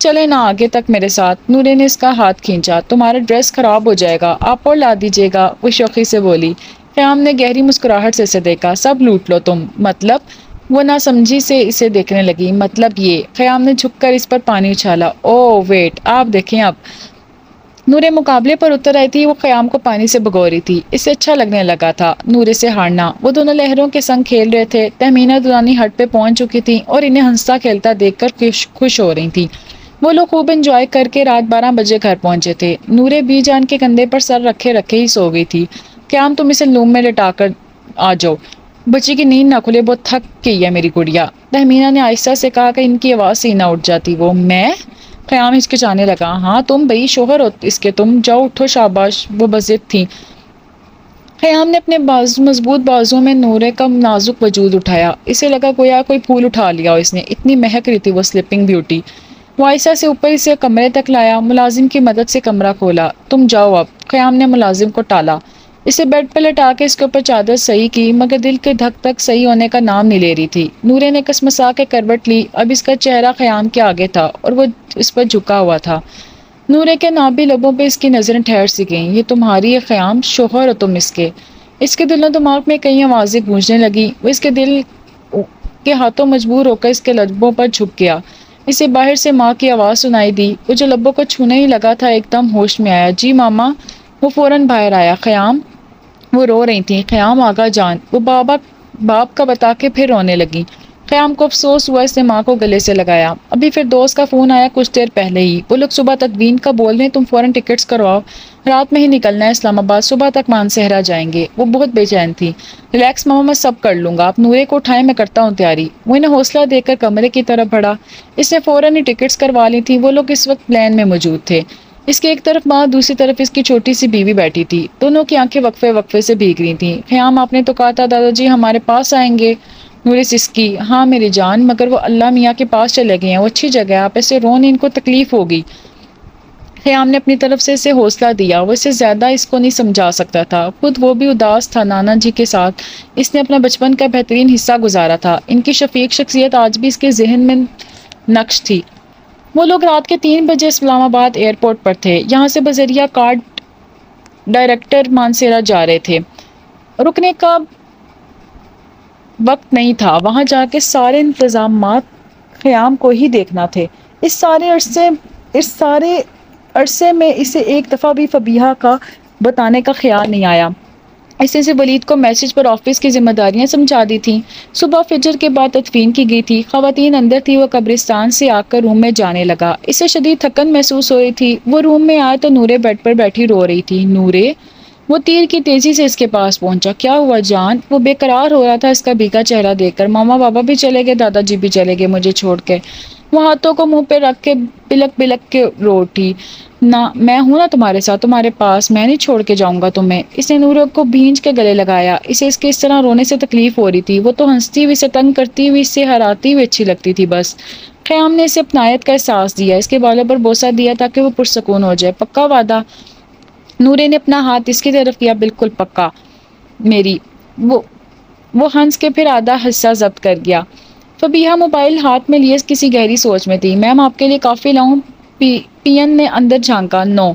چلے نہ آگے تک میرے ساتھ۔ نورے نے اس کا ہاتھ کھینچا۔ تمہارا ڈریس خراب ہو جائے گا، آپ اور لا دیجیے گا، وہ شوخی سے بولی۔ خیام نے گہری مسکراہٹ سے اسے دیکھا۔ سب لوٹ لو تم۔ مطلب؟ وہ نہ سمجھی سے اسے دیکھنے لگی۔ مطلب یہ۔ خیام نے جھک کر اس پر پانی اچھالا۔ او ویٹ، آپ دیکھیں اب۔ نورے مقابلے پر اتر آئی تھی۔ وہ خیام کو پانی سے بھگو رہی تھی۔ اسے اچھا لگنے لگا تھا نورے سے ہارنا۔ وہ دونوں لہروں کے سنگ کھیل رہے تھے۔ تہمینہ دورانی ہٹ پہ پہنچ چکی تھی اور انہیں ہنستا کھیلتا دیکھ کر خوش ہو رہی تھی۔ وہ لوگ خوب انجوائے کر کے رات 12 بجے گھر پہنچے تھے۔ نورے بی جان کے کندھے پر سر رکھے ہی سو گئی تھی۔ قیام تم اسے لوم میں لٹا کر آ جاؤ، بچی کی نیند نہ کھلے، بہت تھک گئی ہے میری گڑیا۔ تہمینہ نے آہستہ سے کہا کہ ان کی آواز سے نہ اٹھ جاتی۔ وہ میں؟ خیام ہچکچانے لگا۔ ہاں تم بھئی، شوہر ہو اس کے، تم جاؤ اٹھو شاباش۔ وہ بضد تھی۔ خیام نے اپنے مضبوط بازو میں نورے کا نازک وجود اٹھایا۔ اسے لگا گویا کوئی پھول اٹھا لیا اس نے، اتنی مہک رہی تھی وہ سلیپنگ بیوٹی۔ وہ آہستہ سے اوپر اسے کمرے تک لایا، ملازم کی مدد سے کمرہ کھولا۔ تم جاؤ اب۔ خیام نے ملازم کو ٹالا۔ اسے بیڈ پہ لٹا کے اس کے اوپر چادر صحیح کی مگر دل کے دھک تک صحیح ہونے کا نام نہیں لے رہی تھی۔ نورے نے کسمسا کے کروٹ لی۔ اب اس کا چہرہ خیام کے آگے تھا اور وہ اس پر جھکا ہوا تھا۔ نورے کے نابی لبوں پہ اس کی نظریں ٹھہر سی گئیں۔ یہ تمہاری ہے خیام، شوہر ہو تم اس کے۔ اس کے دل و دماغ میں کئی آوازیں گونجنے لگی۔ وہ اس کے دل کے ہاتھوں مجبور ہو کر اس کے لبوں پر جھک گیا۔ اسے باہر سے ماں کی آواز سنائی دی۔ وہ جو لبوں کو چھونے ہی لگا تھا ایک دم ہوش میں آیا۔ جی ماما۔ وہ فوراً باہر آیا۔ خیام؟ وہ رو رہی تھی۔ خیام آغا جان۔ وہ باپ کا بتا کے پھر رونے لگی۔ خیام کو افسوس ہوا، اس نے ماں کو گلے سے لگایا۔ ابھی پھر دوست کا فون آیا کچھ دیر پہلے ہی۔ وہ لوگ صبح تدوین کا بول رہے ہیں، تم فوراً ٹکٹس کرواؤ، رات میں ہی نکلنا ہے اسلام آباد، صبح تک مانسہرہ جائیں گے۔ وہ بہت بے چین تھی۔ ریلیکس ماما، میں سب کر لوں گا، آپ نورے کو اٹھائیں، میں کرتا ہوں تیاری۔ وہ انہیں حوصلہ دے کر کمرے کی طرف بڑھا۔ اس نے فوراً ہی ٹکٹس کروا لی تھی۔ وہ لوگ اس وقت پلین میں موجود تھے۔ اس کی ایک طرف ماں، دوسری طرف اس کی چھوٹی سی بیوی بیٹھی تھی۔ دونوں کی آنکھیں وقفے سے بھیگ رہی تھیں۔ خیام آپ نے تو کہا تھا دادا جی ہمارے پاس آئیں گے۔ نورے سسکی۔ ہاں میری جان، مگر وہ اللہ میاں کے پاس چلے گئے ہیں، وہ اچھی جگہ ہے، آپ ایسے رون، ان کو تکلیف ہوگی۔ خیام نے اپنی طرف سے اسے حوصلہ دیا۔ وہ اس سے زیادہ اس کو نہیں سمجھا سکتا تھا۔ خود وہ بھی اداس تھا نانا جی کے ساتھ۔ اس نے اپنا بچپن کا بہترین حصہ گزارا تھا۔ ان کی شفیق شخصیت آج بھی اس کے ذہن میں نقش تھی۔ وہ لوگ رات کے 3 بجے اسلام آباد ایئرپورٹ پر تھے۔ یہاں سے بذریعہ کارڈ ڈائریکٹر مانسیرا جا رہے تھے۔ رکنے کا وقت نہیں تھا، وہاں جا کے سارے انتظامات خیام کو ہی دیکھنا تھے۔ اس سارے عرصے میں اسے ایک دفعہ بھی فبیہہ کا بتانے کا خیال نہیں آیا۔ اس نے صرف ولید کو میسج پر آفس کی ذمہ داریاں سمجھا دی تھیں۔ صبح فجر کے بعد تدفین کی گئی تھی، خواتین اندر تھی، وہ قبرستان سے آ کر روم میں جانے لگا۔ اسے شدید تھکن محسوس ہو رہی تھی۔ وہ روم میں آیا تو نورے بیڈ پر بیٹھی رو رہی تھی۔ نورے! وہ تیر کی تیزی سے اس کے پاس پہنچا۔ کیا ہوا جان؟ وہ بے قرار ہو رہا تھا اس کا بھیگا چہرہ دیکھ کر۔ ماما بابا بھی چلے گئے، دادا جی بھی چلے گئے مجھے چھوڑ کے۔ وہ ہاتھوں کو منہ پہ رکھ کے بلک بلک کے رو اٹھی۔ نہ، میں ہوں نا تمہارے ساتھ، تمہارے پاس، میں نہیں چھوڑ کے جاؤں گا تمہیں۔ اس نے نورے کو بھینچ کے گلے لگایا۔ اسے اس کے اس طرح رونے سے تکلیف ہو رہی تھی۔ وہ تو ہنستی ہوئی، اسے تنگ کرتی ہوئی، اسے ہراتی ہوئی اچھی لگتی تھی بس۔ خیام نے اسے اپنائیت کا احساس دیا، اس کے بالوں پر بوسہ دیا تاکہ وہ پرسکون ہو جائے۔ پکا وعدہ؟ نورے نے اپنا ہاتھ اس کی طرف کیا۔ بالکل پکا میری۔ وہ ہنس کے پھر آدھا حصہ ضبط کر گیا۔ فبیہہ موبائل ہاتھ میں لیے کسی گہری سوچ میں تھی۔ میم آپ کے لیے کافی لاؤں؟ پین نے اندر جھانکا۔ نو۔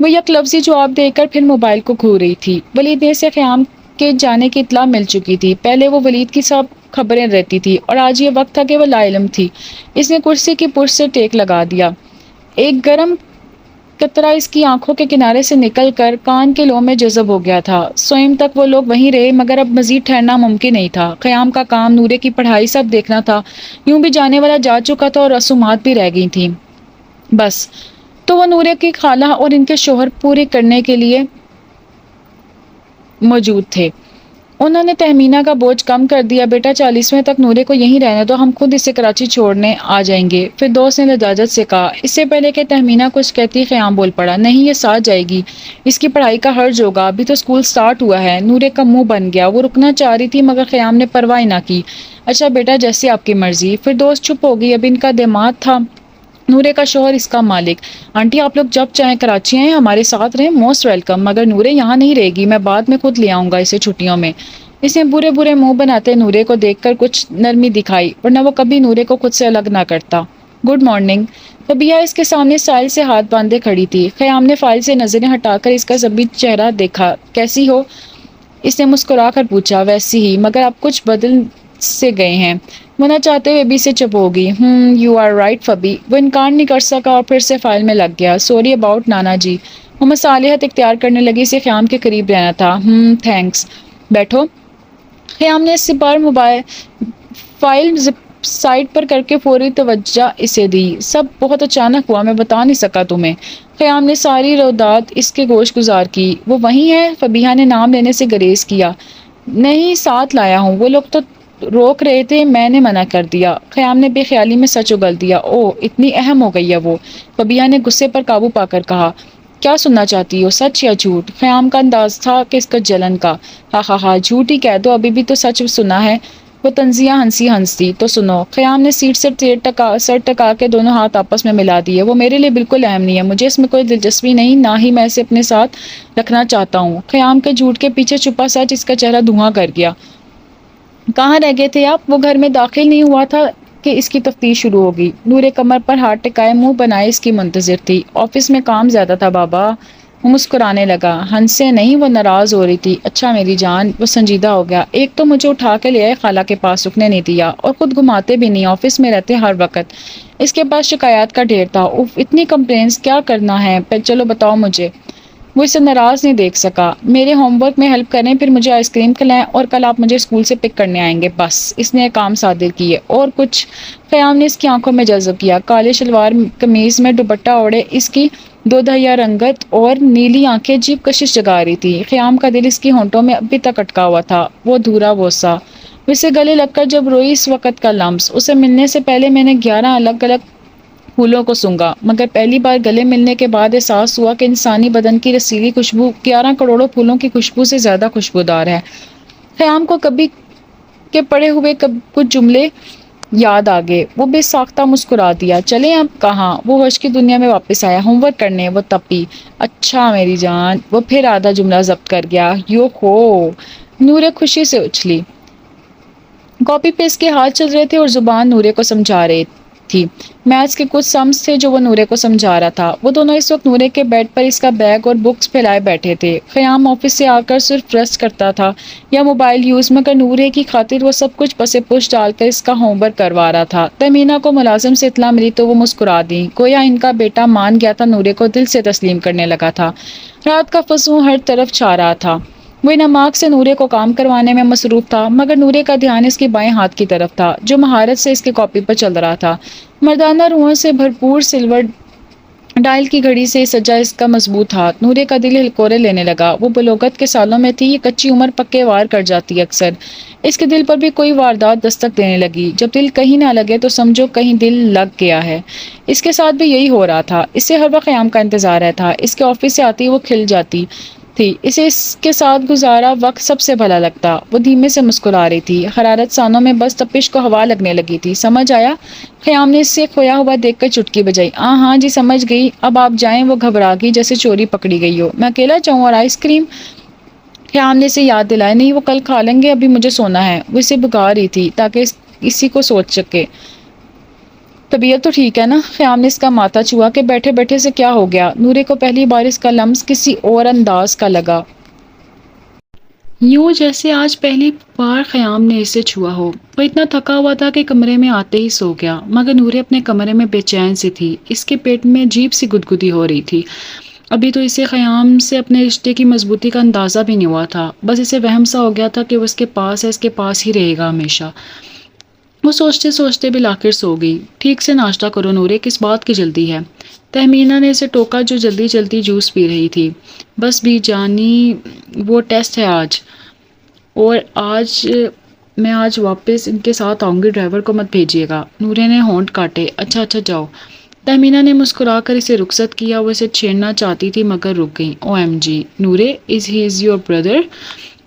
وہ یک لفظی جواب دے کر پھر موبائل کو گھور رہی تھی۔ ولید نے اسے خیام کے جانے کی اطلاع مل چکی تھی۔ پہلے وہ ولید کی سب خبریں رہتی تھی اور آج یہ وقت تھا کہ وہ لا علم تھی۔ اس نے کرسی کی پشت سے ٹیک لگا دیا۔ ایک گرم قطرہ اس کی آنکھوں کے کنارے سے نکل کر کان کے لو میں جذب ہو گیا تھا۔ سوئم تک وہ لوگ وہیں رہے مگر اب مزید ٹھہرنا ممکن نہیں تھا۔ خیام کا کام، نورے کی پڑھائی، سب دیکھنا تھا۔ یوں بھی جانے والا جا چکا تھا اور رسومات بھی رہ گئی تھیں بس۔ تو وہ نورے کی خالہ اور ان کے شوہر پورے کرنے کے لیے موجود تھے۔ انہوں نے تہمینہ کا بوجھ کم کر دیا۔ بیٹا 40ویں تک نورے کو یہیں رہنے دو، ہم خود اسے کراچی چھوڑنے آ جائیں گے۔ پھر دوست نے لجاجت سے کہا۔ اس سے پہلے کہ تہمینہ کچھ کہتی خیام بول پڑا۔ نہیں، یہ ساتھ جائے گی، اس کی پڑھائی کا حرج ہوگا، ابھی تو اسکول سٹارٹ ہوا ہے۔ نورے کا منہ بن گیا۔ وہ رکنا چاہ رہی تھی مگر خیام نے پرواہ نہ کی۔ اچھا بیٹا، جیسے آپ کی مرضی۔ پھر دوست چپ ہو گئی۔ اب ان کا داماد تھا، نورے کا شوہر اس کا مالک۔ آنٹی آپ لوگ جب چاہیں کراچی آئیں، ہمارے ساتھ رہیں، موسٹ ویلکم، مگر نورے یہاں نہیں رہے گی، میں بعد میں خود لے آؤں گا اسے چھٹیوں میں۔ اس نے برے برے منہ بناتے نورے کو دیکھ کر کچھ نرمی دکھائی، ورنہ وہ کبھی نورے کو خود سے الگ نہ کرتا۔ Good morning. فبیہہ اس کے سامنے سائل سے ہاتھ باندھے کھڑی تھی۔ خیام نے فائل سے نظریں ہٹا کر اس کا زبی چہرہ دیکھا۔ کیسی ہو؟ اس نے مسکرا کر پوچھا۔ ویسی ہی، مگر اب کچھ بدل سے گئے ہیں۔ وہ نہ چاہتے ہوئے بھی سے چپ ہوگی۔ You are right Fabi. وہ انکار نہیں کر سکا اور پھر سے فائل میں لگ گیا۔ سوری اباؤٹ نانا جی۔ وہ مصالحت اختیار کرنے لگی، اسے خیام کے قریب رہنا تھا۔ تھینکس، بیٹھو۔ خیام نے اس بار موبائل فائل سائڈ پر کر کے فوری توجہ اسے دی۔ سب بہت اچانک ہوا، میں بتا نہیں سکا تمہیں۔ خیام نے ساری رودات اس کے گوش گزار کی۔ وہ وہیں ہے؟ فبیہہ نے نام لینے سے گریز کیا۔ نہیں، ساتھ لایا ہوں، وہ لوگ تو روک رہے تھے، میں نے منع کر دیا۔ خیام نے بے خیالی میں سچ اگل دیا۔ اوہ، اتنی اہم ہو گئی ہے وہ؟ فبیہہ نے غصے پر قابو پا کر کہا۔ کیا سننا چاہتی ہو، سچ یا جھوٹ؟ خیام کا انداز تھا کہ اس کا جلن کا۔ ہاں جھوٹ ہی کہہ دو، ابھی بھی تو سچ سنا ہے۔ وہ طنزیہ ہنسی۔ تو سنو۔ خیام نے سیٹ سے سر ٹکا کے دونوں ہاتھ آپس میں ملا دیے۔ وہ میرے لیے بالکل اہم نہیں ہے، مجھے اس میں کوئی دلچسپی نہیں، نہ ہی میں اسے اپنے ساتھ رکھنا چاہتا ہوں۔ خیام کے جھوٹ کے پیچھے چھپا سچ اس کا چہرہ دھواں کر گیا۔ کہاں رہ گئے تھے آپ؟ وہ گھر میں داخل نہیں ہوا تھا کہ اس کی تفتیش شروع ہوگی۔ نورے کمر پر ہاتھ ٹکائے منہ بنائے اس کی منتظر تھی۔ آفس میں کام زیادہ تھا بابا۔ وہ مسکرانے لگا۔ ہنسے نہیں، وہ ناراض ہو رہی تھی۔ اچھا میری جان۔ وہ سنجیدہ ہو گیا۔ ایک تو مجھے اٹھا کے لے آئے، خالہ کے پاس رکنے نہیں دیا، اور خود گھماتے بھی نہیں، آفس میں رہتے ہر وقت۔ اس کے پاس شکایات کا ڈھیر تھا۔ اف، اتنی کمپلینس، کیا کرنا ہے؟ چلو بتاؤ مجھے۔ وہ اسے ناراض نہیں دیکھ سکا۔ میرے ہوم ورک میں ہیلپ کریں، پھر مجھے آئس کریم کھلائیں، اور کل آپ مجھے اسکول سے پک کرنے آئیں گے، بس۔ اس نے کام صادر کیے۔ اور کچھ؟ خیام نے اس کی آنکھوں میں جذب کیا۔ کالے شلوار قمیض میں دوپٹہ اوڑھے اس کی دودھیا رنگت اور نیلی آنکھیں عجیب کشش جگا رہی تھی۔ خیام کا دل اس کی ہونٹوں میں ابھی تک اٹکا ہوا تھا۔ وہ دھورا بوسا۔ اسے گلے لگ کر جب روئی، اس وقت کا لمس۔ اسے ملنے سے پہلے میں نے 11 الگ الگ پھولوں کو سونگا، مگر پہلی بار گلے ملنے کے بعد احساس ہوا کہ انسانی بدن کی رسیلی خوشبو 11 کروڑوں پھولوں کی خوشبو سے زیادہ خوشبودار ہے۔ خیام کو کبھی کے پڑے ہوئے کچھ جملے یاد آ گئے۔ وہ بے ساختہ مسکرا دیا۔ چلیں اب کہاں؟ وہ ہوش کی دنیا میں واپس آیا۔ ہوم ورک کرنے۔ وہ تپی۔ اچھا میری جان۔ وہ پھر آدھا جملہ ضبط کر گیا۔ یو ہو! نورے خوشی سے اچھلی۔ کاپی پیسٹ کے ہاتھ چل رہے تھے اور زبان نورے کو سمجھا رہے تھی۔ میتھس کے کچھ سمز تھے جو وہ نورے کو سمجھا رہا تھا۔ وہ دونوں اس وقت نورے کے بیڈ پر اس کا بیگ اور بکس پھیلائے بیٹھے تھے۔ خیام آفس سے آ کر صرف ریسٹ کرتا تھا یا موبائل یوز، مگر نورے کی خاطر وہ سب کچھ پس پش ڈال کر اس کا ہوم ورک کروا رہا تھا۔ تہمینہ کو ملازم سے اطلاع ملی تو وہ مسکرا دی، گویا ان کا بیٹا مان گیا تھا۔ نورے کو دل سے تسلیم کرنے لگا تھا۔ رات کا فسوں ہر طرف چھا رہا تھا۔ وہ انعماق سے نورے کو کام کروانے میں مصروف تھا، مگر نورے کا دھیان اس کے بائیں ہاتھ کی طرف تھا جو مہارت سے اس کی کاپی پر چل رہا تھا۔ مردانہ روحوں سے بھرپور سلور ڈائل کی گھڑی سے سجا اس کا مضبوط ہاتھ۔ نورے کا دل ہلکورے لینے لگا۔ وہ بلوغت کے سالوں میں تھی، یہ کچی عمر پکے وار کر جاتی اکثر۔ اس کے دل پر بھی کوئی واردات دستک دینے لگی۔ جب دل کہیں نہ لگے تو سمجھو کہیں دل لگ گیا ہے۔ اس کے ساتھ بھی یہی ہو رہا تھا۔ اس سے ہر وقت قیام کا انتظار رہتا۔ اس کے آفس سے آتی وہ کھل جاتی تھی۔ اسے اس کے ساتھ گزارا وقت سب سے بھلا لگتا۔ وہ دھیمے سے مسکرا رہی تھی۔ حرارت سانوں میں بس تپش کو ہوا لگنے لگی تھی۔ سمجھ آیا؟ خیام نے اس سے کھویا ہوا دیکھ کر چٹکی بجائی۔ ہاں جی سمجھ گئی، اب آپ جائیں۔ وہ گھبرا گئی جیسے چوری پکڑی گئی ہو۔ میں اکیلا جاؤں اور آئس کریم؟ خیام نے اسے یاد دلایا۔ نہیں، وہ کل کھا لیں گے، ابھی مجھے سونا ہے۔ وہ اسے بھگا رہی تھی تاکہ اسی کو سوچ سکے۔ طبیعت تو ٹھیک ہے نا؟ خیام نے اس کا ماتھا چھوا کہ بیٹھے بیٹھے سے کیا ہو گیا۔ نورے کو پہلی بار اس کا لمس کسی اور انداز کا لگا، یوں جیسے آج پہلی بار خیام نے اسے چھوا ہو۔ وہ اتنا تھکا ہوا تھا کہ کمرے میں آتے ہی سو گیا، مگر نورے اپنے کمرے میں بے چین سی تھی۔ اس کے پیٹ میں عجیب سی گدگدی ہو رہی تھی۔ ابھی تو اسے خیام سے اپنے رشتے کی مضبوطی کا اندازہ بھی نہیں ہوا تھا، بس اسے وہم سا ہو گیا تھا کہ وہ اس کے پاس ہے، اس کے پاس ہی رہے گا ہمیشہ۔ وہ سوچتے سوچتے بالآخر سو گئی۔ ٹھیک سے ناشتہ کرو نورے، کس بات کی جلدی ہے؟ تہمینہ نے اسے ٹوکا جو جلدی جلدی جوس پی رہی تھی۔ بس بھی جانی، وہ ٹیسٹ ہے آج، اور میں آج واپس ان کے ساتھ آؤں گی، ڈرائیور کو مت بھیجیے گا۔ نورے نے ہونٹ کاٹے۔ اچھا جاؤ۔ تہمینہ نے مسکرا کر اسے رخصت کیا۔ وہ اسے چھیڑنا چاہتی تھی مگر رک گئی۔ OMG Noray, is your brother?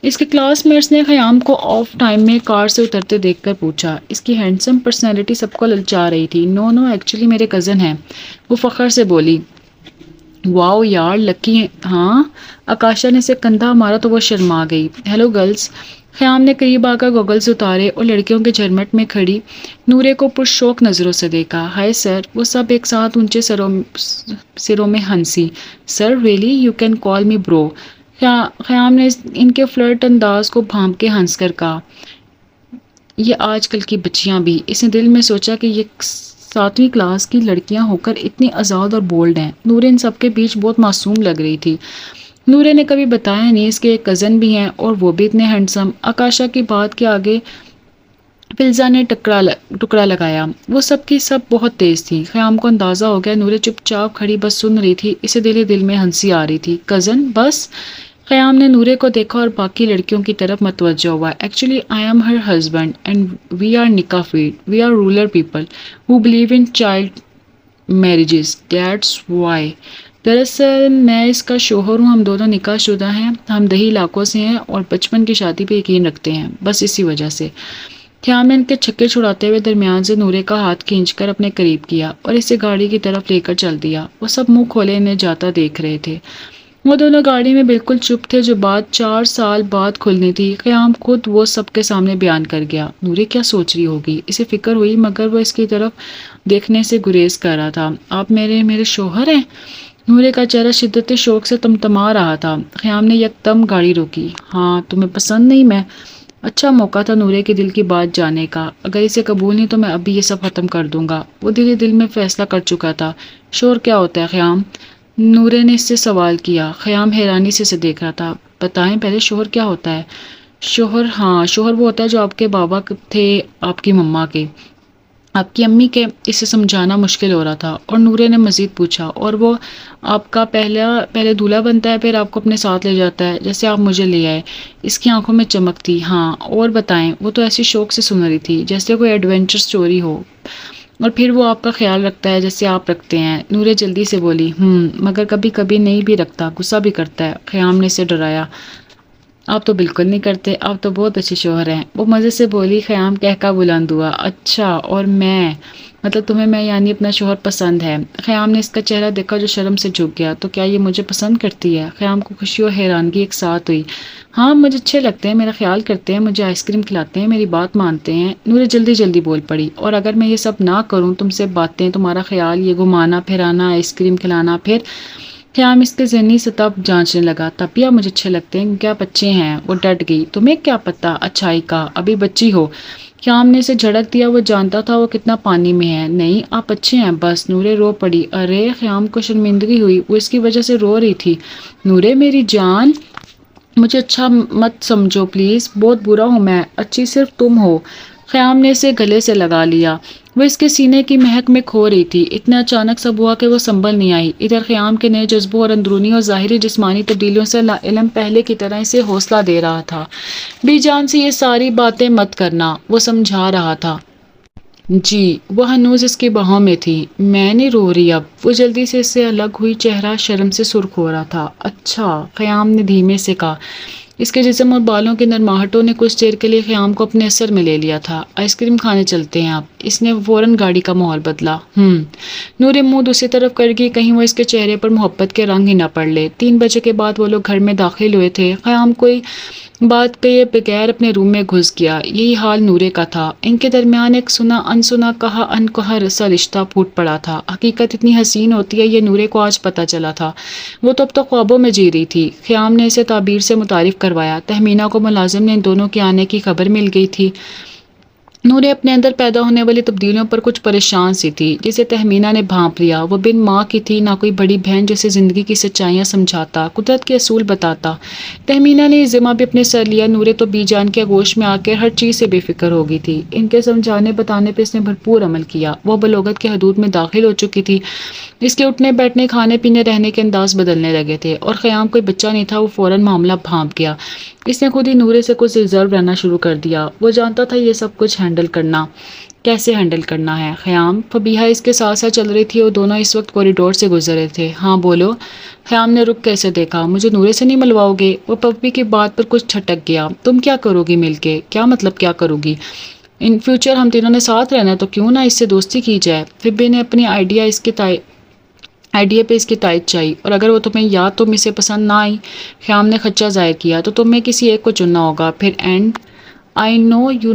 اس کے کلاس میٹس نے خیام کو آف ٹائم میں کار سے اترتے دیکھ کر پوچھا۔ اس کی ہینڈسم پرسنالٹی سب کو للچا رہی تھی۔ نو ایکچولی میرے کزن ہیں، وہ فخر سے بولی۔ واو یار، لکی۔ ہاں؟ آکاشا نے اسے کندھا مارا تو وہ شرما گئی۔ Hello girls. خیام نے قریب آ کر گوگلز اتارے اور لڑکیوں کے جھرمٹ میں کھڑی نورے کو پرشوق نظروں سے دیکھا۔ ہائے سر۔ وہ سب ایک ساتھ اونچے سروں میں ہنسی۔ سر ریئلی، یو کین کال می برو۔ خیام نے ان کے فلرٹ انداز کو بھانپ کے ہنس کر کہا۔ یہ آج کل کی بچیاں بھی۔ اس نے دل میں سوچا کہ یہ 7ویں کلاس کی لڑکیاں ہو کر اتنی آزاد اور بولڈ ہیں۔ نورے ان سب کے بیچ بہت معصوم لگ رہی تھی۔ نورے نے کبھی بتایا نہیں اس کے ایک کزن بھی ہیں اور وہ بھی اتنے ہینڈسم۔ آکاشا کی بات کے آگے فلزا نے ٹکڑا لگایا۔ وہ سب کی سب بہت تیز تھی۔ خیام کو اندازہ ہو گیا۔ نورے چپ چاپ کھڑی بس سن رہی تھی۔ اسے دل میں ہنسی آ رہی تھی۔ کزن بس؟ خیام نے نورے کو دیکھا اور باقی لڑکیوں کی طرف متوجہ ہوا۔ Actually I am her husband and we are nikah فیڈ، we are rural people who believe in child marriages, that's why. دراصل میں اس کا شوہر ہوں، ہم دونوں نکاح شدہ ہیں، ہم دیہی علاقوں سے ہیں اور بچپن کی شادی پہ یقین رکھتے ہیں، بس اسی وجہ سے۔ خیام نے ان کے چھکے چھڑاتے ہوئے درمیان سے نورے کا ہاتھ کھینچ کر اپنے قریب کیا اور اسے گاڑی کی طرف لے کر چل دیا۔ وہ سب منہ کھولے انہیں جاتا دیکھ رہے تھے۔ وہ دونوں گاڑی میں بالکل چپ تھے، جو بات 4 سال بعد کھلنی تھی۔ خیام خود وہ سب کے سامنے بیان کر گیا۔ نورے کیا سوچ رہی ہوگی؟ اسے فکر ہوئی مگر وہ اس کی طرف دیکھنے سے گریز کر رہا تھا۔ آپ میرے شوہر ہیں؟ نورے کا چہرہ شدت شوق سے تمتما رہا تھا۔ خیام نے یکدم گاڑی روکی۔ ہاں، تمہیں پسند نہیں؟ میں اچھا موقع تھا نورے کے دل کی بات جاننے کا۔ اگر اسے قبول نہیں تو میں ابھی یہ سب ختم کر دوں گا۔ وہ دل میں فیصلہ کر چکا تھا۔ شوہر کیا ہوتا ہے خیام؟ نورے نے اس سے سوال کیا۔ خیام حیرانی سے اسے دیکھ رہا تھا۔ بتائیں پہلے، شوہر کیا ہوتا ہے؟ شوہر وہ ہوتا ہے جو آپ کے بابا تھے، آپ کی مما کے، آپ کی امی کے۔ اسے سمجھانا مشکل ہو رہا تھا اور نورے نے مزید پوچھا، اور وہ آپ کا پہلے دولہا بنتا ہے پھر آپ کو اپنے ساتھ لے جاتا ہے، جیسے آپ مجھے لے آئے؟ اس کی آنکھوں میں چمک تھی۔ ہاں، اور بتائیں؟ وہ تو ایسی شوق سے سن رہی تھی جیسے کوئی ایڈونچر سٹوری ہو، اور پھر وہ آپ کا خیال رکھتا ہے جیسے آپ رکھتے ہیں۔ نورے جلدی سے بولی۔ مگر کبھی کبھی نہیں بھی رکھتا، غصہ بھی کرتا ہے۔ خیام نے اسے ڈرایا۔ آپ تو بالکل نہیں کرتے، آپ تو بہت اچھے شوہر ہیں۔ وہ مزے سے بولی۔ خیام کہہ کا بلند ہوا۔ اچھا، اور میں؟ مطلب تمہیں میں یعنی اپنا شوہر پسند ہے؟ خیام نے اس کا چہرہ دیکھا جو شرم سے جھک گیا. تو کیا یہ مجھے پسند کرتی ہے؟ خیام کو خوشی اور حیرانگی ایک ساتھ ہوئی. ہاں مجھے اچھے لگتے ہیں، میرا خیال کرتے ہیں، مجھے آئس کریم کھلاتے ہیں، میری بات مانتے ہیں. نورے جلدی جلدی بول پڑی. اور اگر میں یہ سب نہ کروں، تم سے باتیں، تمہارا خیال، یہ گھمانا پھرانا، آئس کریم کھلانا، پھر خیام اس کے ذہنی سطح جانچنے لگا. تب بھی آپ مجھے اچھے لگتے ہیں، کیا بچے ہیں؟ وہ ڈٹ گئی. تمہیں کیا پتا اچھائی کا، ابھی بچی ہو. خیام نے اسے جھڑک دیا. وہ جانتا تھا وہ کتنا پانی میں ہے. نہیں آپ اچھے ہیں بس. نورے رو پڑی. ارے خیام کو شرمندگی ہوئی، وہ اس کی وجہ سے رو رہی تھی. نورے میری جان، مجھے اچھا مت سمجھو پلیز، بہت برا ہوں میں، اچھی صرف تم ہو. خیام نے اسے گلے سے لگا لیا. وہ اس کے سینے کی مہک میں کھو رہی تھی. اتنا اچانک سب ہوا کہ وہ سنبھل نہیں آئی. ادھر خیام کے نئے جذبوں اور اندرونی اور ظاہری جسمانی تبدیلیوں سے لا علم پہلے کی طرح اسے حوصلہ دے رہا تھا. بی جان سے یہ ساری باتیں مت کرنا، وہ سمجھا رہا تھا. جی. وہ ہنوز اس کی باہوں میں تھی. میں نہیں رو رہی اب. وہ جلدی سے اس سے الگ ہوئی، چہرہ شرم سے سرخ ہو رہا تھا. اچھا، خیام نے دھیمے سے کہا. اس کے جسم اور بالوں کی نرماہٹوں نے کچھ دیر کے لیے خیام کو اپنے اثر میں لے لیا تھا. آئس کریم کھانے چلتے ہیں آپ. اس نے فوراً گاڑی کا ماحول بدلا. نورے منہ دوسری طرف کر گئی، کہیں وہ اس کے چہرے پر محبت کے رنگ ہی نہ پڑ لے. 3 بجے کے بعد وہ لوگ گھر میں داخل ہوئے تھے. خیام کوئی بات کہے بغیر اپنے روم میں گھس گیا. یہی حال نورے کا تھا. ان کے درمیان ایک سنا انسنا، کہا انکہا سا رشتہ پھوٹ پڑا تھا. حقیقت اتنی حسین ہوتی ہے، یہ نورے کو آج پتہ چلا تھا. وہ تو اب تک خوابوں میں جی رہی تھی. خیام نے اسے تعبیر سے متعارف کروایا. تہمینہ کو ملازم نے ان دونوں کے آنے کی خبر مل گئی تھی. نورے اپنے اندر پیدا ہونے والی تبدیلیوں پر کچھ پریشان سی تھی، جسے تہمینہ نے بھانپ لیا. وہ بن ماں کی تھی، نہ کوئی بڑی بہن جسے زندگی کی سچائیاں سمجھاتا، قدرت کے اصول بتاتا. تہمینہ نے یہ ذمہ بھی اپنے سر لیا. نورے تو بی جان کے آغوش میں آ کے ہر چیز سے بے فکر ہو گئی تھی. ان کے سمجھانے بتانے پہ اس نے بھرپور عمل کیا. وہ بلوغت کے حدود میں داخل ہو چکی تھی. اس کے اٹھنے بیٹھنے، کھانے پینے، رہنے کے انداز بدلنے لگے تھے. اور خیام کوئی بچہ نہیں تھا. وہ فوراً معاملہ بھانپ گیا. اس نے خود ہی نورے سے کچھ ریزرو رہنا شروع کر دیا. وہ جانتا تھا یہ سب کچھ کیسے ہینڈل کرنا ہے. خیام، فبیہا اس کے ساتھ ساتھ چل رہی تھی اور دونوں اس وقت کوریڈور سے گزر رہے تھے. ہاں بولو. خیام نے رک کیسے دیکھا. مجھے نورے سے نہیں ملواؤ گے؟ وہ پپی کی بات پر کچھ چھٹک گیا. تم کیا کرو گی مل کے؟ کیا مطلب کیا کرو گی؟ ان فیوچر ہم تینوں نے ساتھ رہنا ہے تو کیوں نہ اس سے دوستی کی جائے. فبی نے اپنی آئیڈیا پہ اس کی تائید چاہی. اور اگر وہ تمہیں یا تم اسے پسند نہ آئی، خیام نے خدشہ ظاہر کیا، تو تمہیں کسی ایک کو چننا ہوگا. پھر and I know you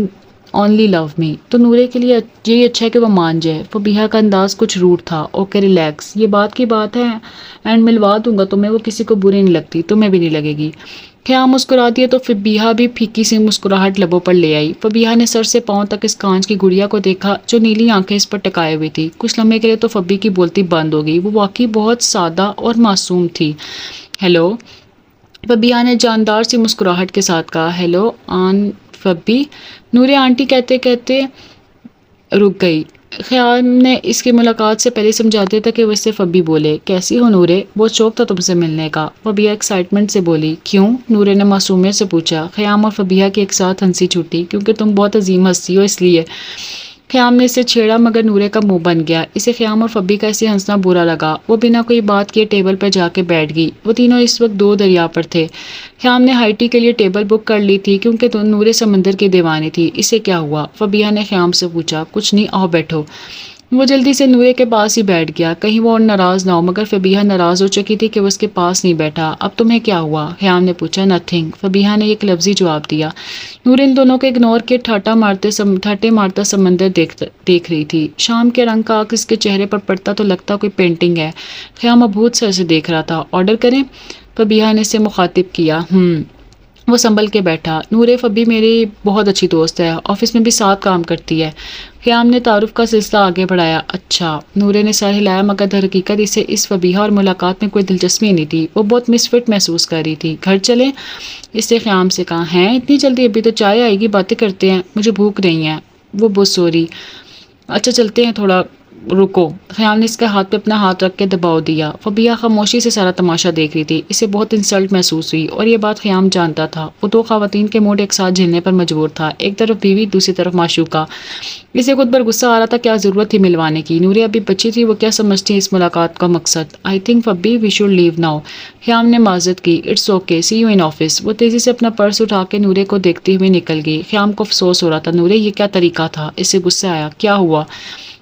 only love me. تو نورے کے لیے یہی اچھا ہے کہ وہ مان جائے. فبیہا کا انداز کچھ روڈ تھا. اوکے ریلیکس، یہ بات کی بات ہے. اینڈ ملوا دوں گا تمہیں. وہ کسی کو بری نہیں لگتی، تمہیں بھی نہیں لگے گی. خیام مسکرا دیا تو فبیہا بھی پھیکی سی مسکراہٹ لبوں پر لے آئی. فبیہا نے سر سے پاؤں تک اس کانچ کی گڑیا کو دیکھا جو نیلی آنکھیں اس پر ٹکائے ہوئی تھی. کچھ لمحے کے لیے تو فبی کی بولتی بند ہو گئی. وہ واقعی بہت سادہ اور معصوم تھی. ہیلو. فبیہا نے جاندار سی مسکراہٹ کے ساتھ کہا. ہیلو آن فبی. نورے آنٹی کہتے کہتے رک گئی. خیام نے اس کی ملاقات سے پہلے سمجھا دیا تھا کہ وہ اس سے فبی بولے. کیسی ہو نورے؟ بہت شوق تھا تم سے ملنے کا. فبیہا ایکسائٹمنٹ سے بولی. کیوں؟ نورے نے معصومیت سے پوچھا. خیام اور فبیہا کی ایک ساتھ ہنسی چھوٹی. کیونکہ تم بہت عظیم ہستی ہو اس لیے. خیام نے اسے چھیڑا مگر نورے کا منہ بن گیا. اسے خیام اور فبی کا اسے ہنسنا برا لگا. وہ بنا کوئی بات کیے ٹیبل پر جا کے بیٹھ گئی. وہ تینوں اس وقت 2 دریا پر تھے. خیام نے ہائی ٹی کے لیے ٹیبل بک کر لی تھی کیونکہ نورے سمندر کی دیوانی تھی. اسے کیا ہوا؟ فبیہا نے خیام سے پوچھا. کچھ نہیں، آؤ بیٹھو. وہ جلدی سے نورے کے پاس ہی بیٹھ گیا، کہیں وہ اور ناراض نہ ہو. مگر فبیہا ناراض ہو چکی تھی کہ وہ اس کے پاس نہیں بیٹھا. اب تمہیں کیا ہوا؟ خیام نے پوچھا. نتھنگ. فبیہا نے ایک لفظی جواب دیا. نور ان دونوں کو اگنور کے ٹھاٹے مارتا سمندر دیکھ رہی تھی. شام کے رنگ کا عکس اس کے چہرے پر پڑتا تو لگتا کوئی پینٹنگ ہے. خیام ابہوت سر سے دیکھ رہا تھا. آرڈر کریں؟ فبیہا نے اسے مخاطب کیا. وہ سنبھل کے بیٹھا. نورے، فبی میری بہت اچھی دوست ہے، آفس میں بھی ساتھ کام کرتی ہے. خیام نے تعارف کا سلسلہ آگے بڑھایا. اچھا. نورے نے سر ہلایا مگر در حقیقت اسے اس فبیہا اور ملاقات میں کوئی دلچسپی نہیں تھی. وہ بہت مس فٹ محسوس کر رہی تھی. گھر چلیں؟ اس نے خیام سے کہا. ہیں اتنی جلدی؟ ابھی تو چائے آئے گی، باتیں کرتے ہیں. مجھے بھوک نہیں ہے. وہ بہت سوری. اچھا چلتے ہیں، تھوڑا رکو. خیام نے اس کے ہاتھ پہ اپنا ہاتھ رکھ کے دباؤ دیا. فبیہا خاموشی سے سارا تماشا دیکھ رہی تھی. اسے بہت انسلٹ محسوس ہوئی اور یہ بات خیام جانتا تھا. وہ 2 خواتین کے موڈ ایک ساتھ جھیلنے پر مجبور تھا، ایک طرف بیوی، دوسری طرف معشوقہ. اسے خود پر غصہ آ رہا تھا. کیا ضرورت تھی ملوانے کی؟ نورے ابھی بچی تھی، وہ کیا سمجھتی اس ملاقات کا مقصد؟ I think Fabi we should leave now. Khayyam نے معذرت کی. It's okay, see you in office. وہ تیزی سے اپنا پرس اٹھا کے نورے کو دیکھتی ہوئی نکل گئی. خیام کو افسوس ہو رہا تھا. نورے یہ کیا طریقہ تھا؟ اسے غصہ آیا. کیا ہوا؟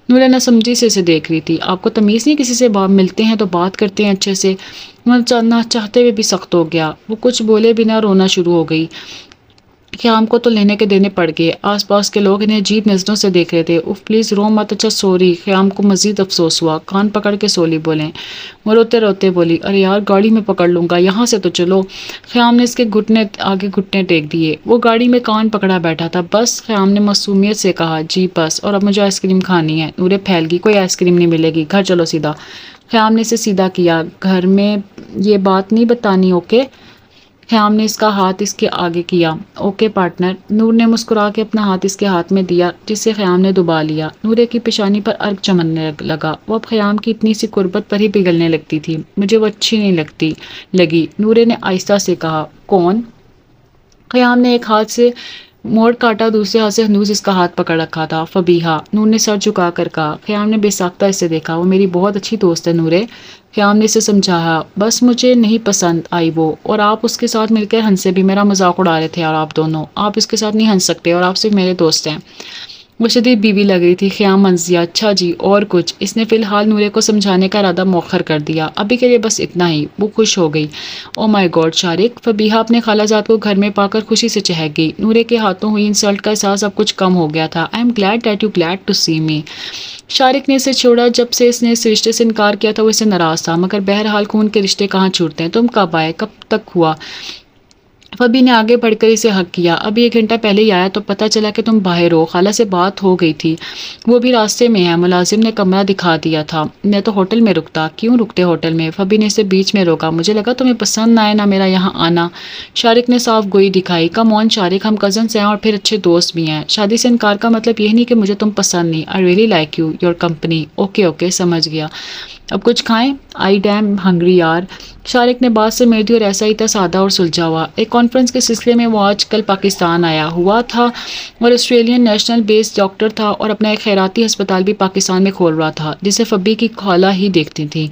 نورا نہ سمجھی سے اسے دیکھ رہی تھی. آپ کو تمیز نہیں کسی سے ملتے ہیں تو بات کرتے ہیں اچھے سے. نہ چاہتے ہوئے بھی سخت ہو گیا. وہ کچھ بولے بنا رونا شروع ہو گئی. خیام کو تو لینے کے دینے پڑ گئے. آس پاس کے لوگ انہیں عجیب نظروں سے دیکھ رہے تھے. اف پلیز رو مت. اچھا سوری. خیام کو مزید افسوس ہوا. کان پکڑ کے سولی بولیں. وہ روتے روتے بولی ارے یار گاڑی میں پکڑ لوں گا, یہاں سے تو چلو. خیام نے اس کے گھٹنے آگے گھٹنے ٹیک دیے. وہ گاڑی میں کان پکڑا بیٹھا تھا. بس. خیام نے معصومیت سے کہا. جی بس. اور اب مجھے آئس کریم کھانی ہے. نورے پھیل گئی. کوئی آئس کریم نہیں ملے گی, گھر چلو سیدھا. خیام نے اسے سیدھا کیا. گھر میں یہ بات نہیں بتانی. اوکے. خیام نے اس کا ہاتھ اس کے آگے کیا. Okay partner. نور نے مسکرا کے اپنا ہاتھ اس کے ہاتھ میں دیا جسے خیام نے دبا لیا. نورے کی پیشانی پر ارگ چمننے لگا. وہ اب خیام کی اتنی سی قربت پر ہی پگھلنے لگتی تھی. مجھے وہ اچھی نہیں لگی. نورے نے آہستہ سے کہا. کون؟ خیام نے ایک ہاتھ سے موڑ کاٹا, دوسرے ہاتھ سے ہنوز اس کا ہاتھ پکڑ رکھا تھا. فبیہا. نور نے سر جھکا کر کہا. خیام نے بے ساختہ اسے دیکھا. وہ میری بہت اچھی دوست ہے نورے. خیام نے اسے سمجھایا. بس مجھے نہیں پسند آئی وہ, اور آپ اس کے ساتھ مل کر ہنسے بھی. میرا مذاق اڑا رہے تھے اور آپ دونوں. آپ اس کے ساتھ نہیں ہنس سکتے اور آپ صرف میرے دوست ہیں. وہ شدید بیوی لگ رہی تھی. خیام ہنسیا. اچھا جی, اور کچھ؟ اس نے فی الحال نورے کو سمجھانے کا ارادہ مؤخر کر دیا. ابھی کے لیے بس اتنا ہی. وہ خوش ہو گئی. او مائی گاڈ شارق. فبیہا اپنے خالہ جات کو گھر میں پا کر خوشی سے چہک گئی. نورے کے ہاتھوں ہوئی انسلٹ کا احساس اب کچھ کم ہو گیا تھا. I am glad that you glad to see me. Shariq نے اسے چھوڑا. جب سے اس نے اس رشتے سے انکار کیا تھا وہ اسے ناراض تھا, مگر بہرحال خون کے رشتے کہاں چھوٹتے ہیں. تم کب آئے؟ کب تک ہوا؟ فبی نے آگے بڑھ کر اسے حق کیا. ابھی 1 گھنٹہ پہلے ہی آیا تو پتہ چلا کہ تم باہر ہو. خالہ سے بات ہو گئی تھی, وہ بھی راستے میں ہے. ملازم نے کمرہ دکھا دیا تھا. میں تو ہوٹل میں رکتا. کیوں رکتے ہوٹل میں؟ فبی نے اسے بیچ میں روکا. مجھے لگا تمہیں پسند نہ آئے نہ میرا یہاں آنا. شارق نے صاف گوئی دکھائی. کم آن شارق, ہم کزنس ہیں اور پھر اچھے دوست بھی ہیں. شادی سے انکار کا مطلب یہ نہیں کہ مجھے تم پسند نہیں. I really like you, your company. Okay okay سمجھ گیا. اب کچھ کھائیں؟ آئی ڈیم ہنگری یار. شارق نے بات سے میری اور ایسا ہی تھا, سادہ اور سلجھا ہوا. ایک کانفرنس کے سلسلے میں وہ آج کل پاکستان آیا ہوا تھا اور آسٹریلین نیشنل بیس ڈاکٹر تھا اور اپنا ایک خیراتی ہسپتال بھی پاکستان میں کھول رہا تھا جسے فبی کی خالہ ہی دیکھتی تھی.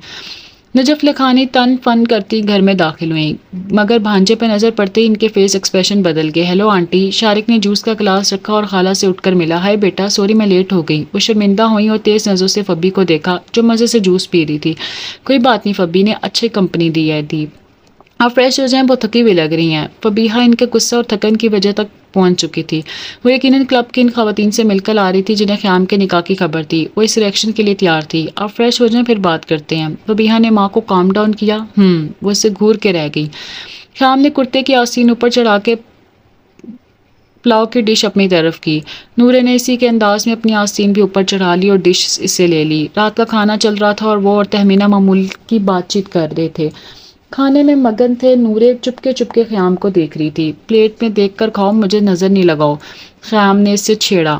نجف لکھانی تن فن کرتی گھر میں داخل ہوئیں, مگر بھانجے پہ نظر پڑتے ہی ان کے فیس ایکسپریشن بدل گئے. Hello aunty. شارق نے جوس کا گلاس رکھا اور خالہ سے اٹھ کر ملا. ہائے بیٹا, سوری میں لیٹ ہو گئی. وہ شرمندہ ہوئی اور تیز نظروں سے فبی کو دیکھا جو مزے سے جوس پی رہی تھی. کوئی بات نہیں فبی نے اچھی کمپنی دی ہے. آپ فریش ہو جائیں, بہت تھکی ہوئی لگ رہی ہیں. فبیہا ان کے غصہ اور تھکن کی وجہ تک پہنچ چکی تھی. وہ یقیناً کلب کی ان خواتین سے مل کر آ رہی تھی جنہیں خیام کے نکاح کی خبر تھی. وہ اس ریئیکشن کے لیے تیار تھی. آپ فریش ہو جائیں پھر بات کرتے ہیں. فبیہا نے ماں کو کام ڈاؤن کیا. وہ اسے گھور کے رہ گئی. خیام نے کرتے کی آستین اوپر چڑھا کے پلاؤ کی ڈش اپنی طرف کی. نورے نے اسی کے انداز میں اپنی آستین بھی اوپر چڑھا لی اور ڈش اسے لے لی. رات کا کھانا چل رہا تھا اور وہ اور تہمینہ معمول کی بات چیت کر رہے تھے. کھانے میں مگن تھے. نورے چپکے خیام کو دیکھ رہی تھی. پلیٹ میں دیکھ کر کھاؤ, مجھے نظر نہیں لگاؤ. خیام نے اس سے چھیڑا.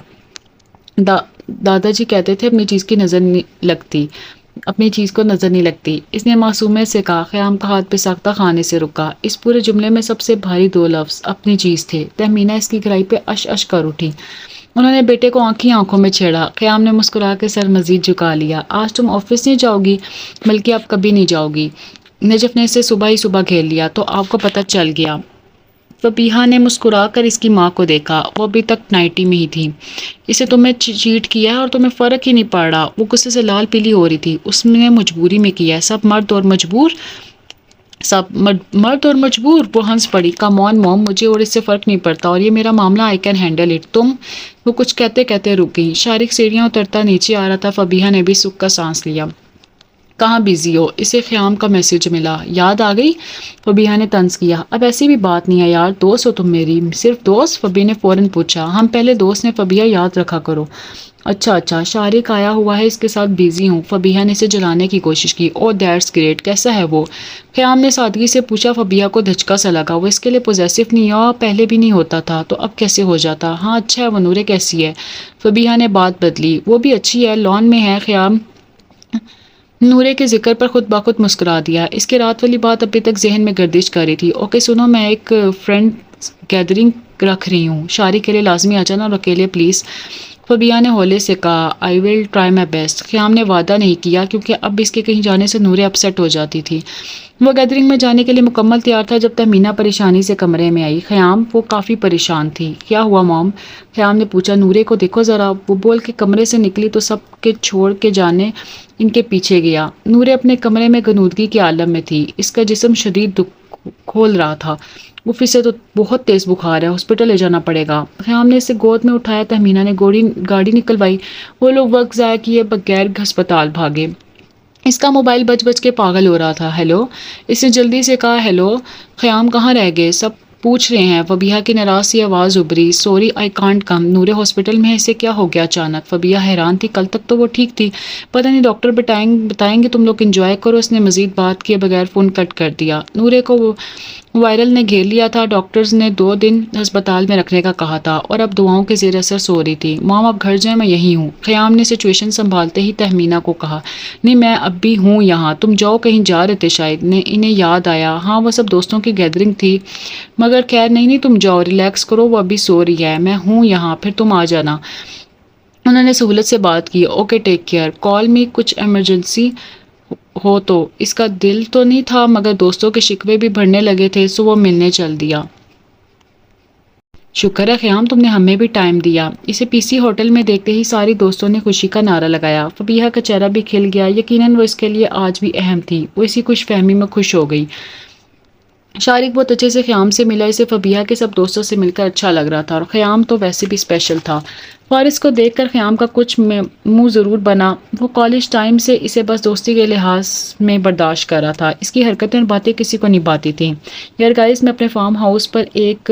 دادا جی کہتے تھے اپنی چیز کو نظر نہیں لگتی. اس نے معصومیت سے کہا. خیام کا ہاتھ پہ ساختہ کھانے سے رکا. اس پورے جملے میں سب سے بھاری 2 لفظ اپنی چیز تھے. تہمینہ اس کی گرائی پہ اش کر اٹھی. انہوں نے بیٹے کو آنکھوں میں چھیڑا. خیام نے مسکرا کے سر مزید جھکا لیا. آج تم آفس نہیں جاؤ گی؟ بلکہ اب کبھی نہیں جاؤ گی. نجف نے اسے صبح گھیر لیا. تو آپ کو پتہ چل گیا. فبیہا نے مسکرا کر اس کی ماں کو دیکھا. وہ ابھی تک نائٹی میں ہی تھی. اسے تمہیں چیٹ کیا ہے اور تمہیں فرق ہی نہیں پڑ رہا. وہ غصے سے لال پیلی ہو رہی تھی. اس نے مجبوری میں کیا ہے. سب مرد اور مجبور. وہ ہنس پڑی. کم آن موم, مجھے اور اس سے فرق نہیں پڑتا اور یہ میرا معاملہ. I can handle it. وہ کچھ کہتے رک گئی. شارق سیڑھیاں اترتا نیچے آ رہا تھا. فبیہا نے بھی سکھ کا سانس لیا. کہاں بزی ہو؟ اسے خیام کا میسج ملا. یاد آ گئی؟ فبیہا نے طنز کیا. اب ایسی بھی بات نہیں ہے یار, دوست ہو تم میری. صرف دوست؟ فبی نے فوراً پوچھا. ہم پہلے دوست نے فبیہا, یاد رکھا کرو. اچھا شارق آیا ہوا ہے, اس کے ساتھ بزی ہوں. فبیہا نے اسے جلانے کی کوشش کی. او دیٹس گریٹ. کیسا ہے وہ؟ خیام نے سادگی سے پوچھا. فبیہا کو دھچکا سا لگا. وہ اس کے لیے پوزیسو نہیں ہوا, پہلے بھی نہیں ہوتا تھا, تو اب کیسے ہو جاتا؟ ہاں اچھا ہے. وہ نورے کیسی ہے؟ فبیہا نے بات بدلی. وہ بھی اچھی ہے, لان میں ہے. خیام نورے کے ذکر پر خود بخود مسکرا دیا. اس کے رات والی بات ابھی تک ذہن میں گردش کر رہی تھی. اوکے سنو, میں ایک فرینڈ گیدرنگ رکھ رہی ہوں. شارق کے لیے لازمی آ جانا اور اکیلے پلیز. فبیہ نے ہولے سے کہا آئی ول ٹرائی مائی بیسٹ۔ خیام نے وعدہ نہیں کیا کیونکہ اب اس کے کہیں جانے سے نورے اپسیٹ ہو جاتی تھی۔ وہ گیدرنگ میں جانے کے لیے مکمل تیار تھا جب تہمینہ پریشانی سے کمرے میں آئی۔ خیام وہ کافی پریشان تھی۔ کیا ہوا موم؟ خیام نے پوچھا۔ نورے کو دیکھو ذرا، وہ بول کے کمرے سے نکلی تو سب کے چھوڑ کے جانے ان کے پیچھے گیا۔ نورے اپنے کمرے میں غنودگی کے عالم میں تھی۔ اس کا جسم شدید دکھ کھول رہا تھا۔ اف اسے تو بہت تیز بخار ہے، ہاسپٹل لے جانا پڑے گا۔ خیام نے اسے گود میں اٹھایا۔ تہمینہ نے گاڑی نکلوائی۔ وہ لوگ وقت ضائع کیے بغیر ہسپتال بھاگے۔ اس کا موبائل بج بج کے پاگل ہو رہا تھا۔ ہیلو، اس نے جلدی سے کہا۔ ہیلو خیام، کہاں رہ گئے؟ سب پوچھ رہے ہیں۔ فبیہہ کی ناراض سی آواز ابھری۔ Sorry I can't come. Noray hospital میں ہے، اسے کیا ہو گیا اچانک؟ فبیہہ حیران تھی، کل تک تو وہ ٹھیک تھی۔ پتہ نہیں، ڈاکٹر بتائیں گے، تم لوگ انجوائے کرو۔ اس نے مزید بات کیے بغیر فون کٹ کر دیا۔ نورے کو وائرل نے گھیر لیا تھا۔ ڈاکٹرز نے 2 دن ہسپتال میں رکھنے کا کہا تھا اور اب دعاؤں کے زیر اثر سو رہی تھی۔ مام آپ گھر جائیں، میں یہیں ہوں۔ خیام نے سچویشن سنبھالتے ہی تہمینہ کو کہا۔ نہیں، میں اب بھی ہوں یہاں۔ تم جاؤ، کہیں جا رہے تھے شاید۔ انہیں یاد آیا، ہاں وہ سب دوستوں کی گیدرنگ تھی، مگر خیر نہیں، تم جاؤ، ریلیکس کرو، وہ ابھی سو رہی ہے، میں ہوں یہاں، پھر تم آ جانا۔ انہوں نے سہولت سے بات کی۔ اوکے ٹیک کیئر، کال می کچھ ایمرجنسی ہو تو۔ اس کا دل تو نہیں تھا مگر دوستوں کے شکوے بھی بڑھنے لگے تھے، سو وہ ملنے چل دیا۔ شکر ہے خیام، تم نے ہمیں بھی ٹائم دیا۔ اسے پی سی ہوٹل میں دیکھتے ہی ساری دوستوں نے خوشی کا نعرہ لگایا۔ فبیہہ کا چہرہ بھی کھل گیا، یقیناً وہ اس کے لیے آج بھی اہم تھی۔ وہ اسی خوش فہمی میں خوش ہو گئی۔ شارق بہت اچھے سے خیام سے ملا۔ اسے فبیہہ کے سب دوستوں سے مل کر اچھا لگ رہا تھا اور خیام تو ویسے بھی اسپیشل تھا۔ فارس کو دیکھ کر خیام کا کچھ منہ ضرور بنا۔ وہ کالج ٹائم سے اسے بس دوستی کے لحاظ میں برداشت کر رہا تھا۔ اس کی حرکتیں اور باتیں کسی کو نہیں بھاتی تھیں۔ یار گائز، میں اپنے فارم ہاؤس پر ایک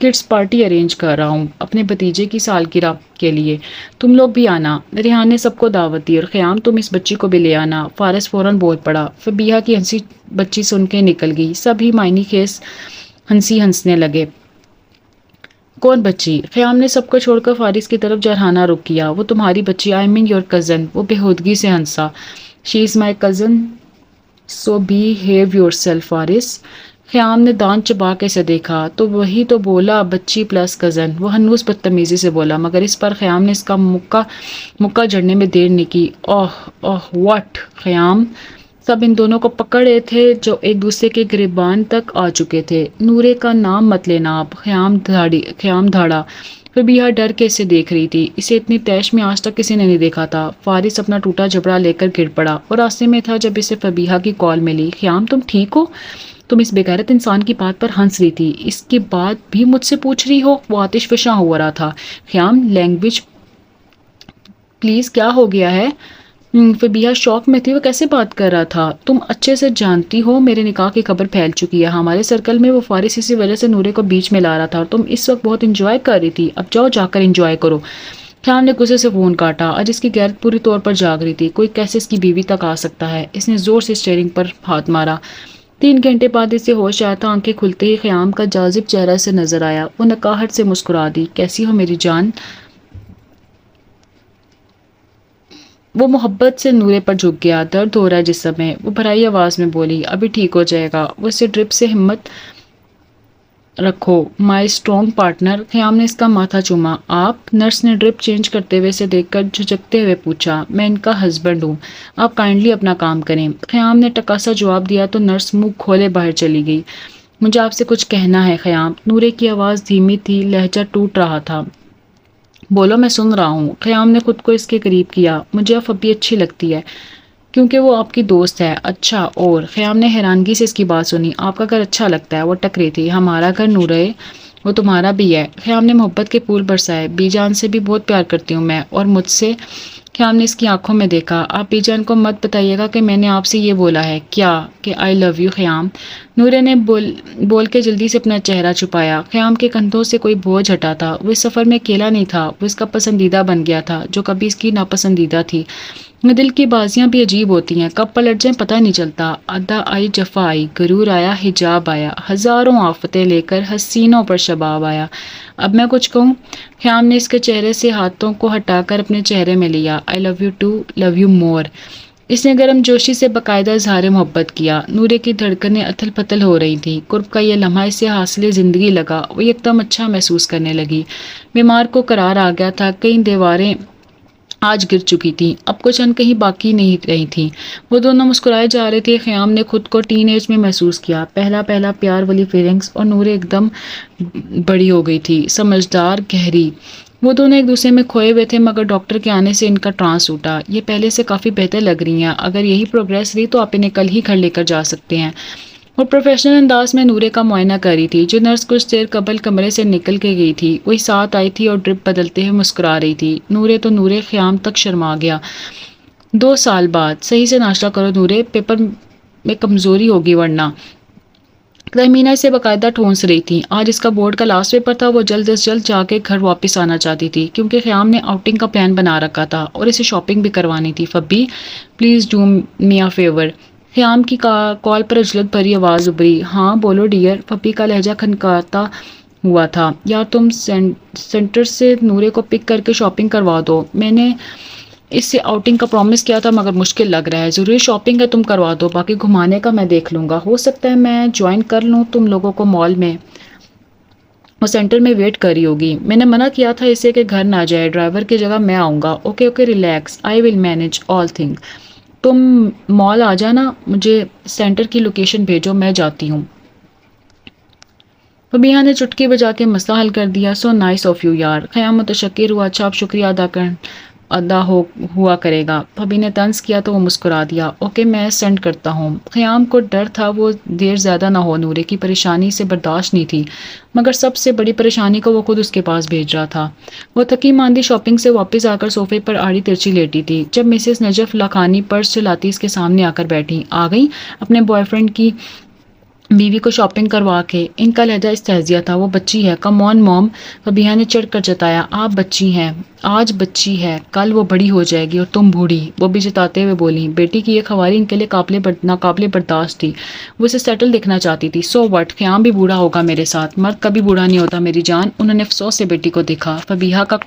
کڈس پارٹی ارینج کر رہا ہوں اپنے بھتیجے کی سالگرہ کے لیے، تم لوگ بھی آنا۔ ریحان نے سب کو دعوت دی۔ اور خیام، تم اس بچی کو بھی لے آنا۔ فارس فوراً بول پڑا۔ فبیہہ کی ہنسی بچی سن کے نکل گئی۔ سب ہی معنی خیز ہنسنے لگے۔ کون بچی؟ خیام نے سب کو چھوڑ کر فارس کی طرف جرحانہ رخ کیا۔ وہ تمہاری بچی، آئی مین یور کزن۔ وہ بےہودگی سے ہنسا۔ She is my cousin, so behave yourself Faris. Khayyam نے دانت چبا کے اسے دیکھا۔ تو وہی تو بولا، بچی پلس کزن۔ وہ ہنوز بدتمیزی سے بولا، مگر اس پر خیام نے اس کا مکہ جڑنے میں دیر نہیں کی۔ اوہ واٹ خیام! سب ان دونوں کو پکڑ رہے تھے جو ایک دوسرے کے گریبان تک آ چکے تھے۔ نورے کا نام مت لینا آپ۔ خیام دھاڑا۔ فبیہہ ڈر کے اسے دیکھ رہی تھی۔ اسے اتنی تیش میں آج تک کسی نے نہیں دیکھا تھا۔ فارس اپنا ٹوٹا جبڑا لے کر گر پڑا اور راستے میں تھا جب اسے فبیہہ کی کال ملی۔ خیام، تم ٹھیک ہو؟ تم اس بےغیرت انسان کی بات پر ہنس رہی تھی، اس کے بعد بھی مجھ سے پوچھ رہی ہو؟ وہ آتش فشاں ہو رہا تھا۔ خیام، لینگویج پلیز، کیا ہو گیا ہے؟ فبیہہ شوق میں تھی۔ وہ کیسے بات کر رہا تھا؟ تم اچھے سے جانتی ہو میرے نکاح کی خبر پھیل چکی ہے ہمارے سرکل میں۔ وہ فارس اسی وجہ سے نورے کو بیچ میں لا رہا تھا اور تم اس وقت بہت انجوائے کر رہی تھی۔ اب جاؤ، جا کر انجوائے کرو۔ خیام نے غصے سے فون کاٹا۔ آج اس کی غیرت پوری طور پر جاگ رہی تھی۔ کوئی کیسے اس کی بیوی تک آ سکتا ہے؟ اس نے زور سے اسٹیئرنگ پر ہاتھ مارا۔ 3 گھنٹے بعد اسے ہوش آیا تھا۔ آنکھیں کھلتے ہی خیام کا جاذب چہرہ سے نظر آیا۔ وہ نکاہٹ سے مسکرا دی۔ کیسی ہو میری جان؟ وہ محبت سے نورے پر جھک گیا۔ درد ہو رہا ہے جسم میں، وہ بھرائی آواز میں بولی۔ ابھی ٹھیک ہو جائے گا۔ وہ اسے ڈرپ سے ہمت رکھو مائی اسٹرانگ پارٹنر۔ خیام نے اس کا ماتھا چوما۔ آپ؟ نرس نے ڈرپ چینج کرتے ہوئے اسے دیکھ کر جھجکتے ہوئے پوچھا۔ میں ان کا ہسبینڈ ہوں، آپ کائنڈلی اپنا کام کریں۔ خیام نے ٹکاسا جواب دیا تو نرس منہ کھولے باہر چلی گئی۔ مجھے آپ سے کچھ کہنا ہے خیام۔ نورے کی آواز دھیمی تھی، لہجہ ٹوٹ رہا تھا۔ بولو، میں سن رہا ہوں۔ خیام نے خود کو اس کے قریب کیا۔ مجھے اب ابھی اچھی لگتی ہے کیونکہ وہ آپ کی دوست ہے۔ اچھا، اور؟ خیام نے حیرانگی سے اس کی بات سنی۔ آپ کا گھر اچھا لگتا ہے؟ وہ ٹکری تھی۔ ہمارا گھر نورے، وہ تمہارا بھی ہے۔ خیام نے محبت کے پھول برسائے۔ بی جان سے بھی بہت پیار کرتی ہوں میں، اور مجھ سے؟ خیام نے اس کی آنکھوں میں دیکھا۔ آپ بی جان کو مت بتائیے گا کہ میں نے آپ سے یہ بولا ہے۔ کیا؟ کہ آئی لو یو خیام؟ نورے نے بول کے جلدی سے اپنا چہرہ چھپایا۔ خیام کے کندھوں سے کوئی بوجھ ہٹا تھا۔ وہ اس سفر میں اکیلا نہیں تھا، وہ اس کا پسندیدہ بن گیا تھا جو کبھی اس کی ناپسندیدہ تھی۔ دل کی بازیاں بھی عجیب ہوتی ہیں، کب پلٹ جائیں پتہ نہیں چلتا۔ ادا آئی جفا آئی، غرور آیا حجاب آیا، ہزاروں آفتیں لے کر حسینوں پر شباب آیا۔ اب میں کچھ کہوں؟ خیام نے اس کے چہرے سے ہاتھوں کو ہٹا کر اپنے چہرے میں لیا۔ I love you too, love you more. اس نے گرم جوشی سے باقاعدہ اظہار محبت کیا۔ نورے کی دھڑکنیں اتھل پتھل ہو رہی تھیں۔ قرب کا یہ لمحہ اسے حاصل زندگی لگا۔ وہ یکدم اچھا محسوس کرنے لگی۔ بیمار کو قرار آ گیا تھا۔ کئی دیواریں آج گر چکی تھیں، اب کچھ ان کہیں باقی نہیں رہی تھیں۔ وہ دونوں مسکرائے جا رہے تھے۔ خیام نے خود کو ٹین ایج میں محسوس کیا، پہلا پہلا پیار والی فیلنگز، اور نورے ایک دم بڑی ہو گئی تھی، سمجھدار، گہری۔ وہ دونوں ایک دوسرے میں کھوئے ہوئے تھے، مگر ڈاکٹر کے آنے سے ان کا ٹرانس ٹوٹا۔ یہ پہلے سے کافی بہتر لگ رہی ہیں، اگر یہی پروگریس رہی تو آپ انہیں کل ہی گھر لے کر جا سکتے ہیں۔ وہ پروفیشنل انداز میں نورے کا معائنہ کر رہی تھی۔ جو نرس کچھ دیر قبل کمرے سے نکل کے گئی تھی وہی ساتھ آئی تھی اور ڈرپ بدلتے ہوئے مسکرا رہی تھی۔ نورے خیام تک شرما گیا۔ 2 سال بعد صحیح سے ناشتہ کرو نورے، پیپر میں کمزوری ہوگی ورنہ۔ تہمینہ اسے باقاعدہ ٹھونس رہی تھی۔ آج اس کا بورڈ کا لاسٹ پیپر تھا۔ وہ جلد از جلد جا کے گھر واپس آنا چاہتی تھی کیونکہ خیام نے آؤٹنگ کا پلان بنا رکھا تھا اور اسے شاپنگ بھی کروانی تھی۔ Fabi please do me a favour. Khayyam کی کال پر عجلت بھری آواز ابھری۔ ہاں بولو ڈیئر۔ فبی کا لہجہ کھنکاتا ہوا تھا۔ یار تم سینٹر سے نورے کو پک کر کے شاپنگ کروا دو۔ میں نے اس سے آؤٹنگ کا پرومس کیا تھا مگر مشکل لگ رہا ہے۔ ضروری شاپنگ ہے، تم کروا دو، باقی گھمانے کا میں دیکھ لوں گا۔ ہو سکتا ہے میں جوائن کر لوں تم لوگوں کو مال میں۔ وہ سینٹر میں ویٹ کر رہی ہوگی۔ میں نے منع کیا تھا اسے کہ گھر نہ جائے، ڈرائیور کی جگہ میں آؤں گا۔ Okay relax, I will manage all thing. تم مال آ جانا، مجھے سینٹر کی لوکیشن بھیجو، میں جاتی ہوں۔ فبیہا نے چٹکی بجا کے مسئلہ حل کر دیا۔ سو نائس آف یو یار۔ خیام متشکر ہوا۔ اچھا اب شکریہ ادا ہوا کرے گا۔ فبی نے طنز کیا تو وہ مسکرا دیا۔ اوکے میں سینڈ کرتا ہوں۔ خیام کو ڈر تھا وہ دیر زیادہ نہ ہو، نورے کی پریشانی سے برداشت نہیں تھی، مگر سب سے بڑی پریشانی کو وہ خود اس کے پاس بھیج رہا تھا۔ وہ تھکی ماندی شاپنگ سے واپس آ کر صوفے پر آڑی ترچی لیٹی تھی جب مسز نجف لاکھانی پرس چلاتی اس کے سامنے آ کر بیٹھی۔ آ گئی اپنے بوائے فرینڈ کی بیوی کو شاپنگ کروا کے۔ ان کا لہجہ استہزیہ تھا۔ وہ بچی ہے، کم آن موم، فبیہا نے چڑھ کر جتایا۔ آپ بچی ہیں، آج بچی ہے، کل وہ بڑی ہو جائے گی اور تم بوڑھی، وہ بھی جتاتے ہوئے بولی۔ بیٹی کی یہ خواری ان کے لیے ناقابل برداشت تھی۔ وہ اسے سیٹل دیکھنا چاہتی تھی۔ سو وٹ، خیام بھی بوڑھا ہوگا میرے ساتھ، مرد کبھی بوڑھا نہیں ہوتا میری جان۔ انہوں نے افسوس سے بیٹی کو دیکھا۔ فبیہا کا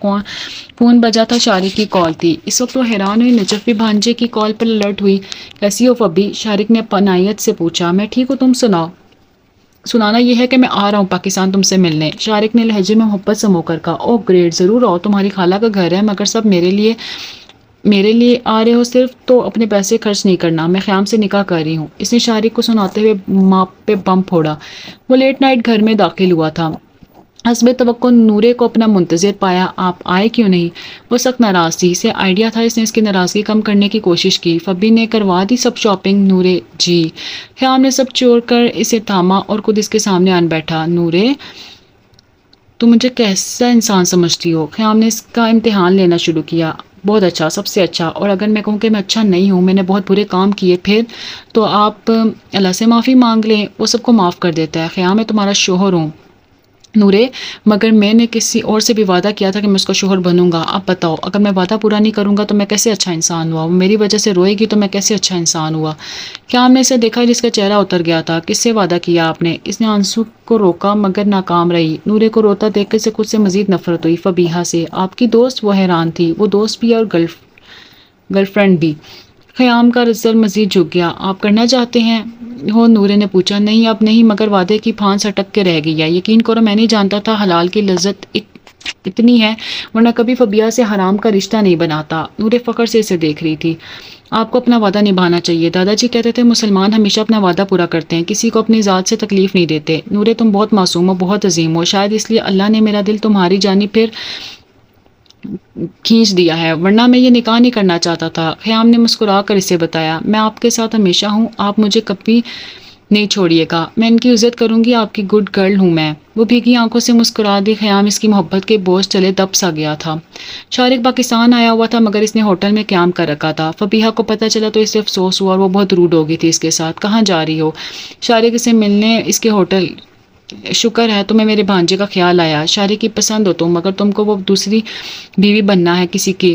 فون بجا تھا، شارق کی کال تھی۔ اس وقت وہ حیران ہوئی، نجف بھی بھانجے کی کال پر الرٹ ہوئی۔ کیسی ہو فبی؟ شارق نے پنایت سے پوچھا۔ میں ٹھیک ہوں، تم سناؤ؟ سنانا یہ ہے کہ میں آ رہا ہوں پاکستان تم سے ملنے، شارق نے لہجے میں محبت سمو کر کہا۔ اوہ گریٹ، ضرور آؤ، تمہاری خالہ کا گھر ہے، مگر سب میرے لیے آ رہے ہو صرف، تو اپنے پیسے خرچ نہیں کرنا، میں خیام سے نکاح کر رہی ہوں۔ اس نے شارق کو سناتے ہوئے ماں پہ بم پھوڑا۔ وہ لیٹ نائٹ گھر میں داخل ہوا تھا۔ حسب توقع نورے کو اپنا منتظر پایا۔ آپ آئے کیوں نہیں؟ وہ سخت ناراض تھی۔ اسے آئیڈیا تھا، اس نے اس کی ناراضگی کم کرنے کی کوشش کی۔ فبی نے کروا دی سب شاپنگ؟ نورے جی۔ خیام نے سب چھوڑ کر اسے تھاما اور خود اس کے سامنے آن بیٹھا۔ نورے تم مجھے کیسا انسان سمجھتی ہو؟ خیام نے اس کا امتحان لینا شروع کیا۔ بہت اچھا، سب سے اچھا، اور اگر میں کہوں کہ میں اچھا نہیں ہوں، میں نے بہت برے کام کیے، پھر تو آپ اللہ سے معافی مانگ لیں، وہ سب کو معاف کر دیتا ہے۔ خیام میں تمہارا شوہر ہوں نورے، مگر میں نے کسی اور سے بھی وعدہ کیا تھا کہ میں اس کا شوہر بنوں گا۔ اب بتاؤ، اگر میں وعدہ پورا نہیں کروں گا تو میں کیسے اچھا انسان ہوا؟ وہ میری وجہ سے روئے گی تو میں کیسے اچھا انسان ہوا؟ کیا ہم نے اسے دیکھا جس کا چہرہ اتر گیا تھا؟ کس سے وعدہ کیا آپ نے؟ اس نے آنسو کو روکا مگر ناکام رہی۔ نورے کو روتا دیکھ کر سے خود سے مزید نفرت ہوئی۔ فبیہا سے؟ آپ کی دوست؟ وہ حیران تھی۔ وہ دوست بھی اور گرل فرینڈ بھی۔ خیام کا سر مزید جھک گیا۔ آپ کرنا چاہتے ہیں ہو؟ نورے نے پوچھا۔ نہیں اب نہیں، مگر وعدے کی پھانس اٹک کے رہ گئی ہے۔ یقین کرو میں نہیں جانتا تھا حلال کی لذت اتنی ہے، ورنہ کبھی فبیہا سے حرام کا رشتہ نہیں بناتا۔ نورے فخر سے اسے دیکھ رہی تھی۔ آپ کو اپنا وعدہ نبھانا چاہیے، دادا جی کہتے تھے مسلمان ہمیشہ اپنا وعدہ پورا کرتے ہیں، کسی کو اپنی ذات سے تکلیف نہیں دیتے۔ نورے تم بہت معصوم ہو، بہت عظیم ہو، شاید اس لیے اللہ نے میرا دل تمہاری جانب پھر کھینچ دیا ہے، ورنہ میں یہ نکاح نہیں کرنا چاہتا تھا۔ خیام نے مسکرا کر اسے بتایا۔ میں آپ کے ساتھ ہمیشہ ہوں، آپ مجھے کبھی نہیں چھوڑیے گا، میں ان کی عزت کروں گی، آپ کی گڈ گرل ہوں میں۔ وہ بھیگی آنکھوں سے مسکرا دی۔ خیام اس کی محبت کے بوجھ تلے دب سا گیا تھا۔ شارق پاکستان آیا ہوا تھا مگر اس نے ہوٹل میں قیام کر رکھا تھا۔ فبیہا کو پتہ چلا تو اسے افسوس ہوا اور وہ بہت روڈ ہو گئی تھی اس کے ساتھ۔ کہاں جا رہی ہو؟ شارق اسے ملنے اس کے ہوٹل۔ شکر ہے تمہیں میرے بھانجے کا خیال آیا، شارق کی پسند ہو تم، مگر تم کو وہ دوسری بیوی بننا ہے کسی کی۔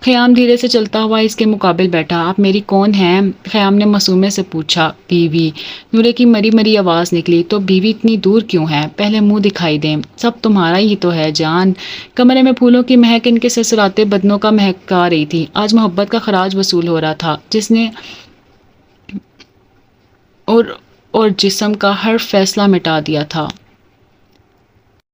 خیام دھیرے سے چلتا ہوا اس کے مقابل بیٹھا۔ آپ میری کون ہیں؟ خیام نے معصومے سے پوچھا۔ بیوی، نورے کی مری مری آواز نکلی۔ تو بیوی اتنی دور کیوں ہے؟ پہلے منہ دکھائی دیں۔ سب تمہارا ہی تو ہے جان۔ کمرے میں پھولوں کی مہک ان کے سرسراتے بدنوں کا مہکا رہی تھی۔ آج محبت کا خراج وصول ہو رہا تھا جس نے اور جسم کا ہر فیصلہ مٹا دیا تھا۔